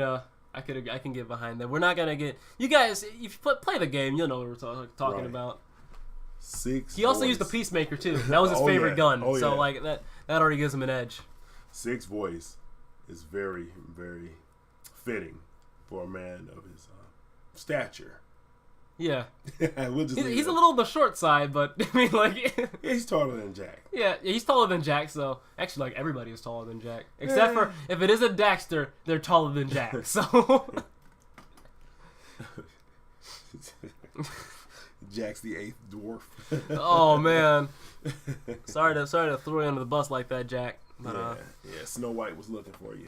get behind that. We're not gonna get you guys. If you play the game, you'll know what we're talking about. He also used the Peacemaker too. That was his favorite gun. So like that already gives him an edge. Sig's voice is very, very fitting for a man of his stature. Yeah, he's a little on the short side, but I mean, like, he's taller than Jak. Yeah, he's taller than Jak. So actually, like, everybody is taller than Jak, except for if it is a Daxter, they're taller than Jak. So Jak's the 8th dwarf. Oh man, sorry to throw you under the bus like that, Jak. But, yeah, Snow White was looking for you.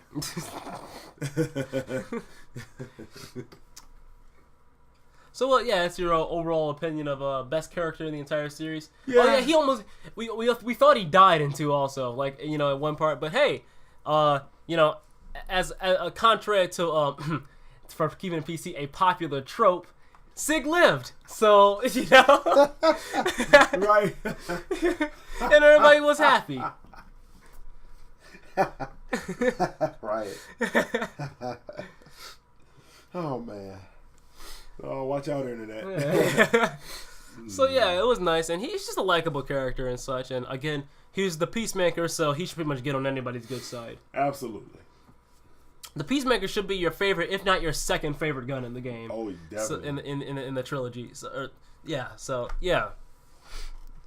So, yeah, that's your overall opinion of best character in the entire series. Yeah. Oh, yeah, he almost... We thought he died in 2 also, like, at one part. But, hey, as a contrary to, for keeping it PC, a popular trope, Sig lived. So, Right. And everybody was happy. Right. Oh, man. Oh, watch out, internet. So yeah, it was nice, and he's just a likable character and such. And again, he's the Peacemaker, so he should pretty much get on anybody's good side. Absolutely. The Peacemaker should be your favorite, if not your second favorite gun in the game. Oh, definitely. So, in the trilogy. So yeah. So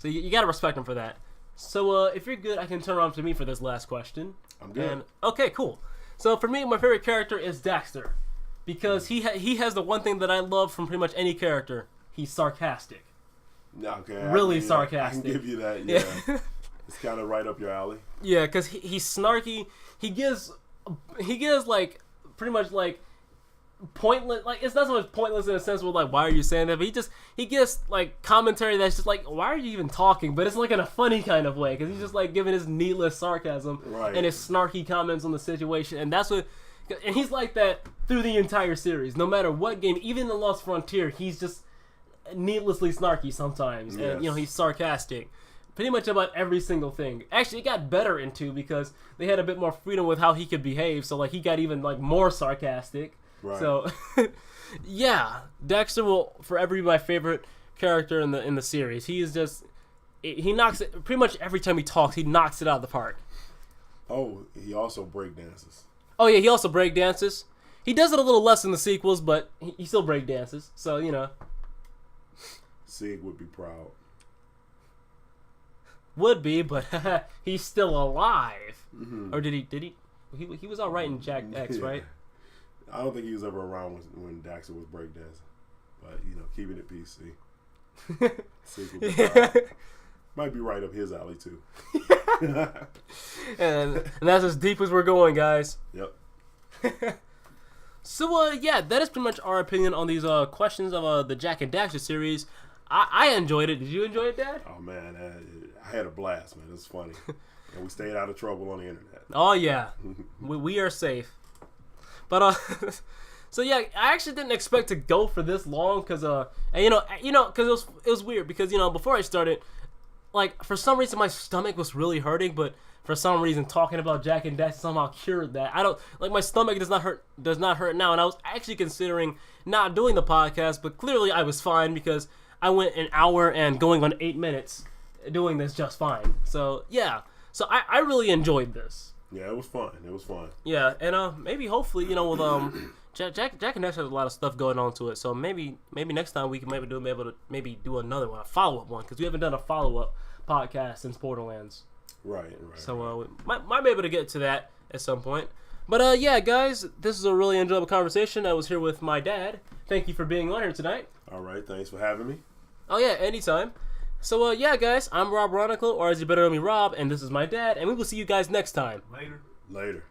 you gotta respect him for that. So if you're good, I can turn around to me for this last question. I'm good. And, okay, cool. So for me, my favorite character is Daxter. Because he has the one thing that I love from pretty much any character. He's sarcastic. Okay. Really sarcastic. I can give you that, yeah. It's kind of right up your alley. Yeah, because he's snarky. He gives like, pretty much like, pointless, like, it's not so much pointless in a sense with like, why are you saying that? But he gives like commentary that's just like, why are you even talking? But it's like in a funny kind of way. Because he's just like giving his needless sarcasm. Right. And his snarky comments on the situation. And that's what... And he's like that through the entire series. No matter what game, even in the Lost Frontier, he's just needlessly snarky sometimes. Yes. And, he's sarcastic. Pretty much about every single thing. Actually, it got better in 2 because they had a bit more freedom with how he could behave. So, like, he got even, like, more sarcastic. Right. So, yeah. Daxter will forever be my favorite character in the series. He is just... He knocks it... Pretty much every time he talks, he knocks it out of the park. Oh, he also breakdances. Oh, yeah, he also breakdances. He does it a little less in the sequels, but he still breakdances. So, Sig would be proud. Would be, but he's still alive. Mm-hmm. Or did he? He was all right in Jak X, right? I don't think he was ever around when Daxter was breakdancing. But, keeping it PC. Sig would be proud. Might be right up his alley, too. and that's as deep as we're going, guys. Yep. So, yeah, that is pretty much our opinion on these questions of the Jak and Daxter series. I enjoyed it. Did you enjoy it, Dad? Oh, man. I had a blast, man. It was funny. And we stayed out of trouble on the internet. Oh, yeah. we are safe. But, so, yeah, I actually didn't expect to go for this long because, because it was weird because, before I started... Like, for some reason, my stomach was really hurting, but for some reason, talking about Jak and Daxter somehow cured that. My stomach does not hurt now, and I was actually considering not doing the podcast, but clearly I was fine because I went an hour and going on 8 minutes doing this just fine. So, yeah. So, I really enjoyed this. Yeah, it was fun. Yeah, and maybe, hopefully, with, Jak and Daxter has a lot of stuff going on to it, so maybe next time we can be able to do another one, a follow-up one, because we haven't done a follow-up podcast since Borderlands. Right. So we might be able to get to that at some point. But yeah, guys, this is a really enjoyable conversation. I was here with my dad. Thank you for being on here tonight. All right, thanks for having me. Oh yeah, anytime. So yeah, guys, I'm RoberOnocle, or as you better know me, Rob, and this is my dad, and we will see you guys next time. Later.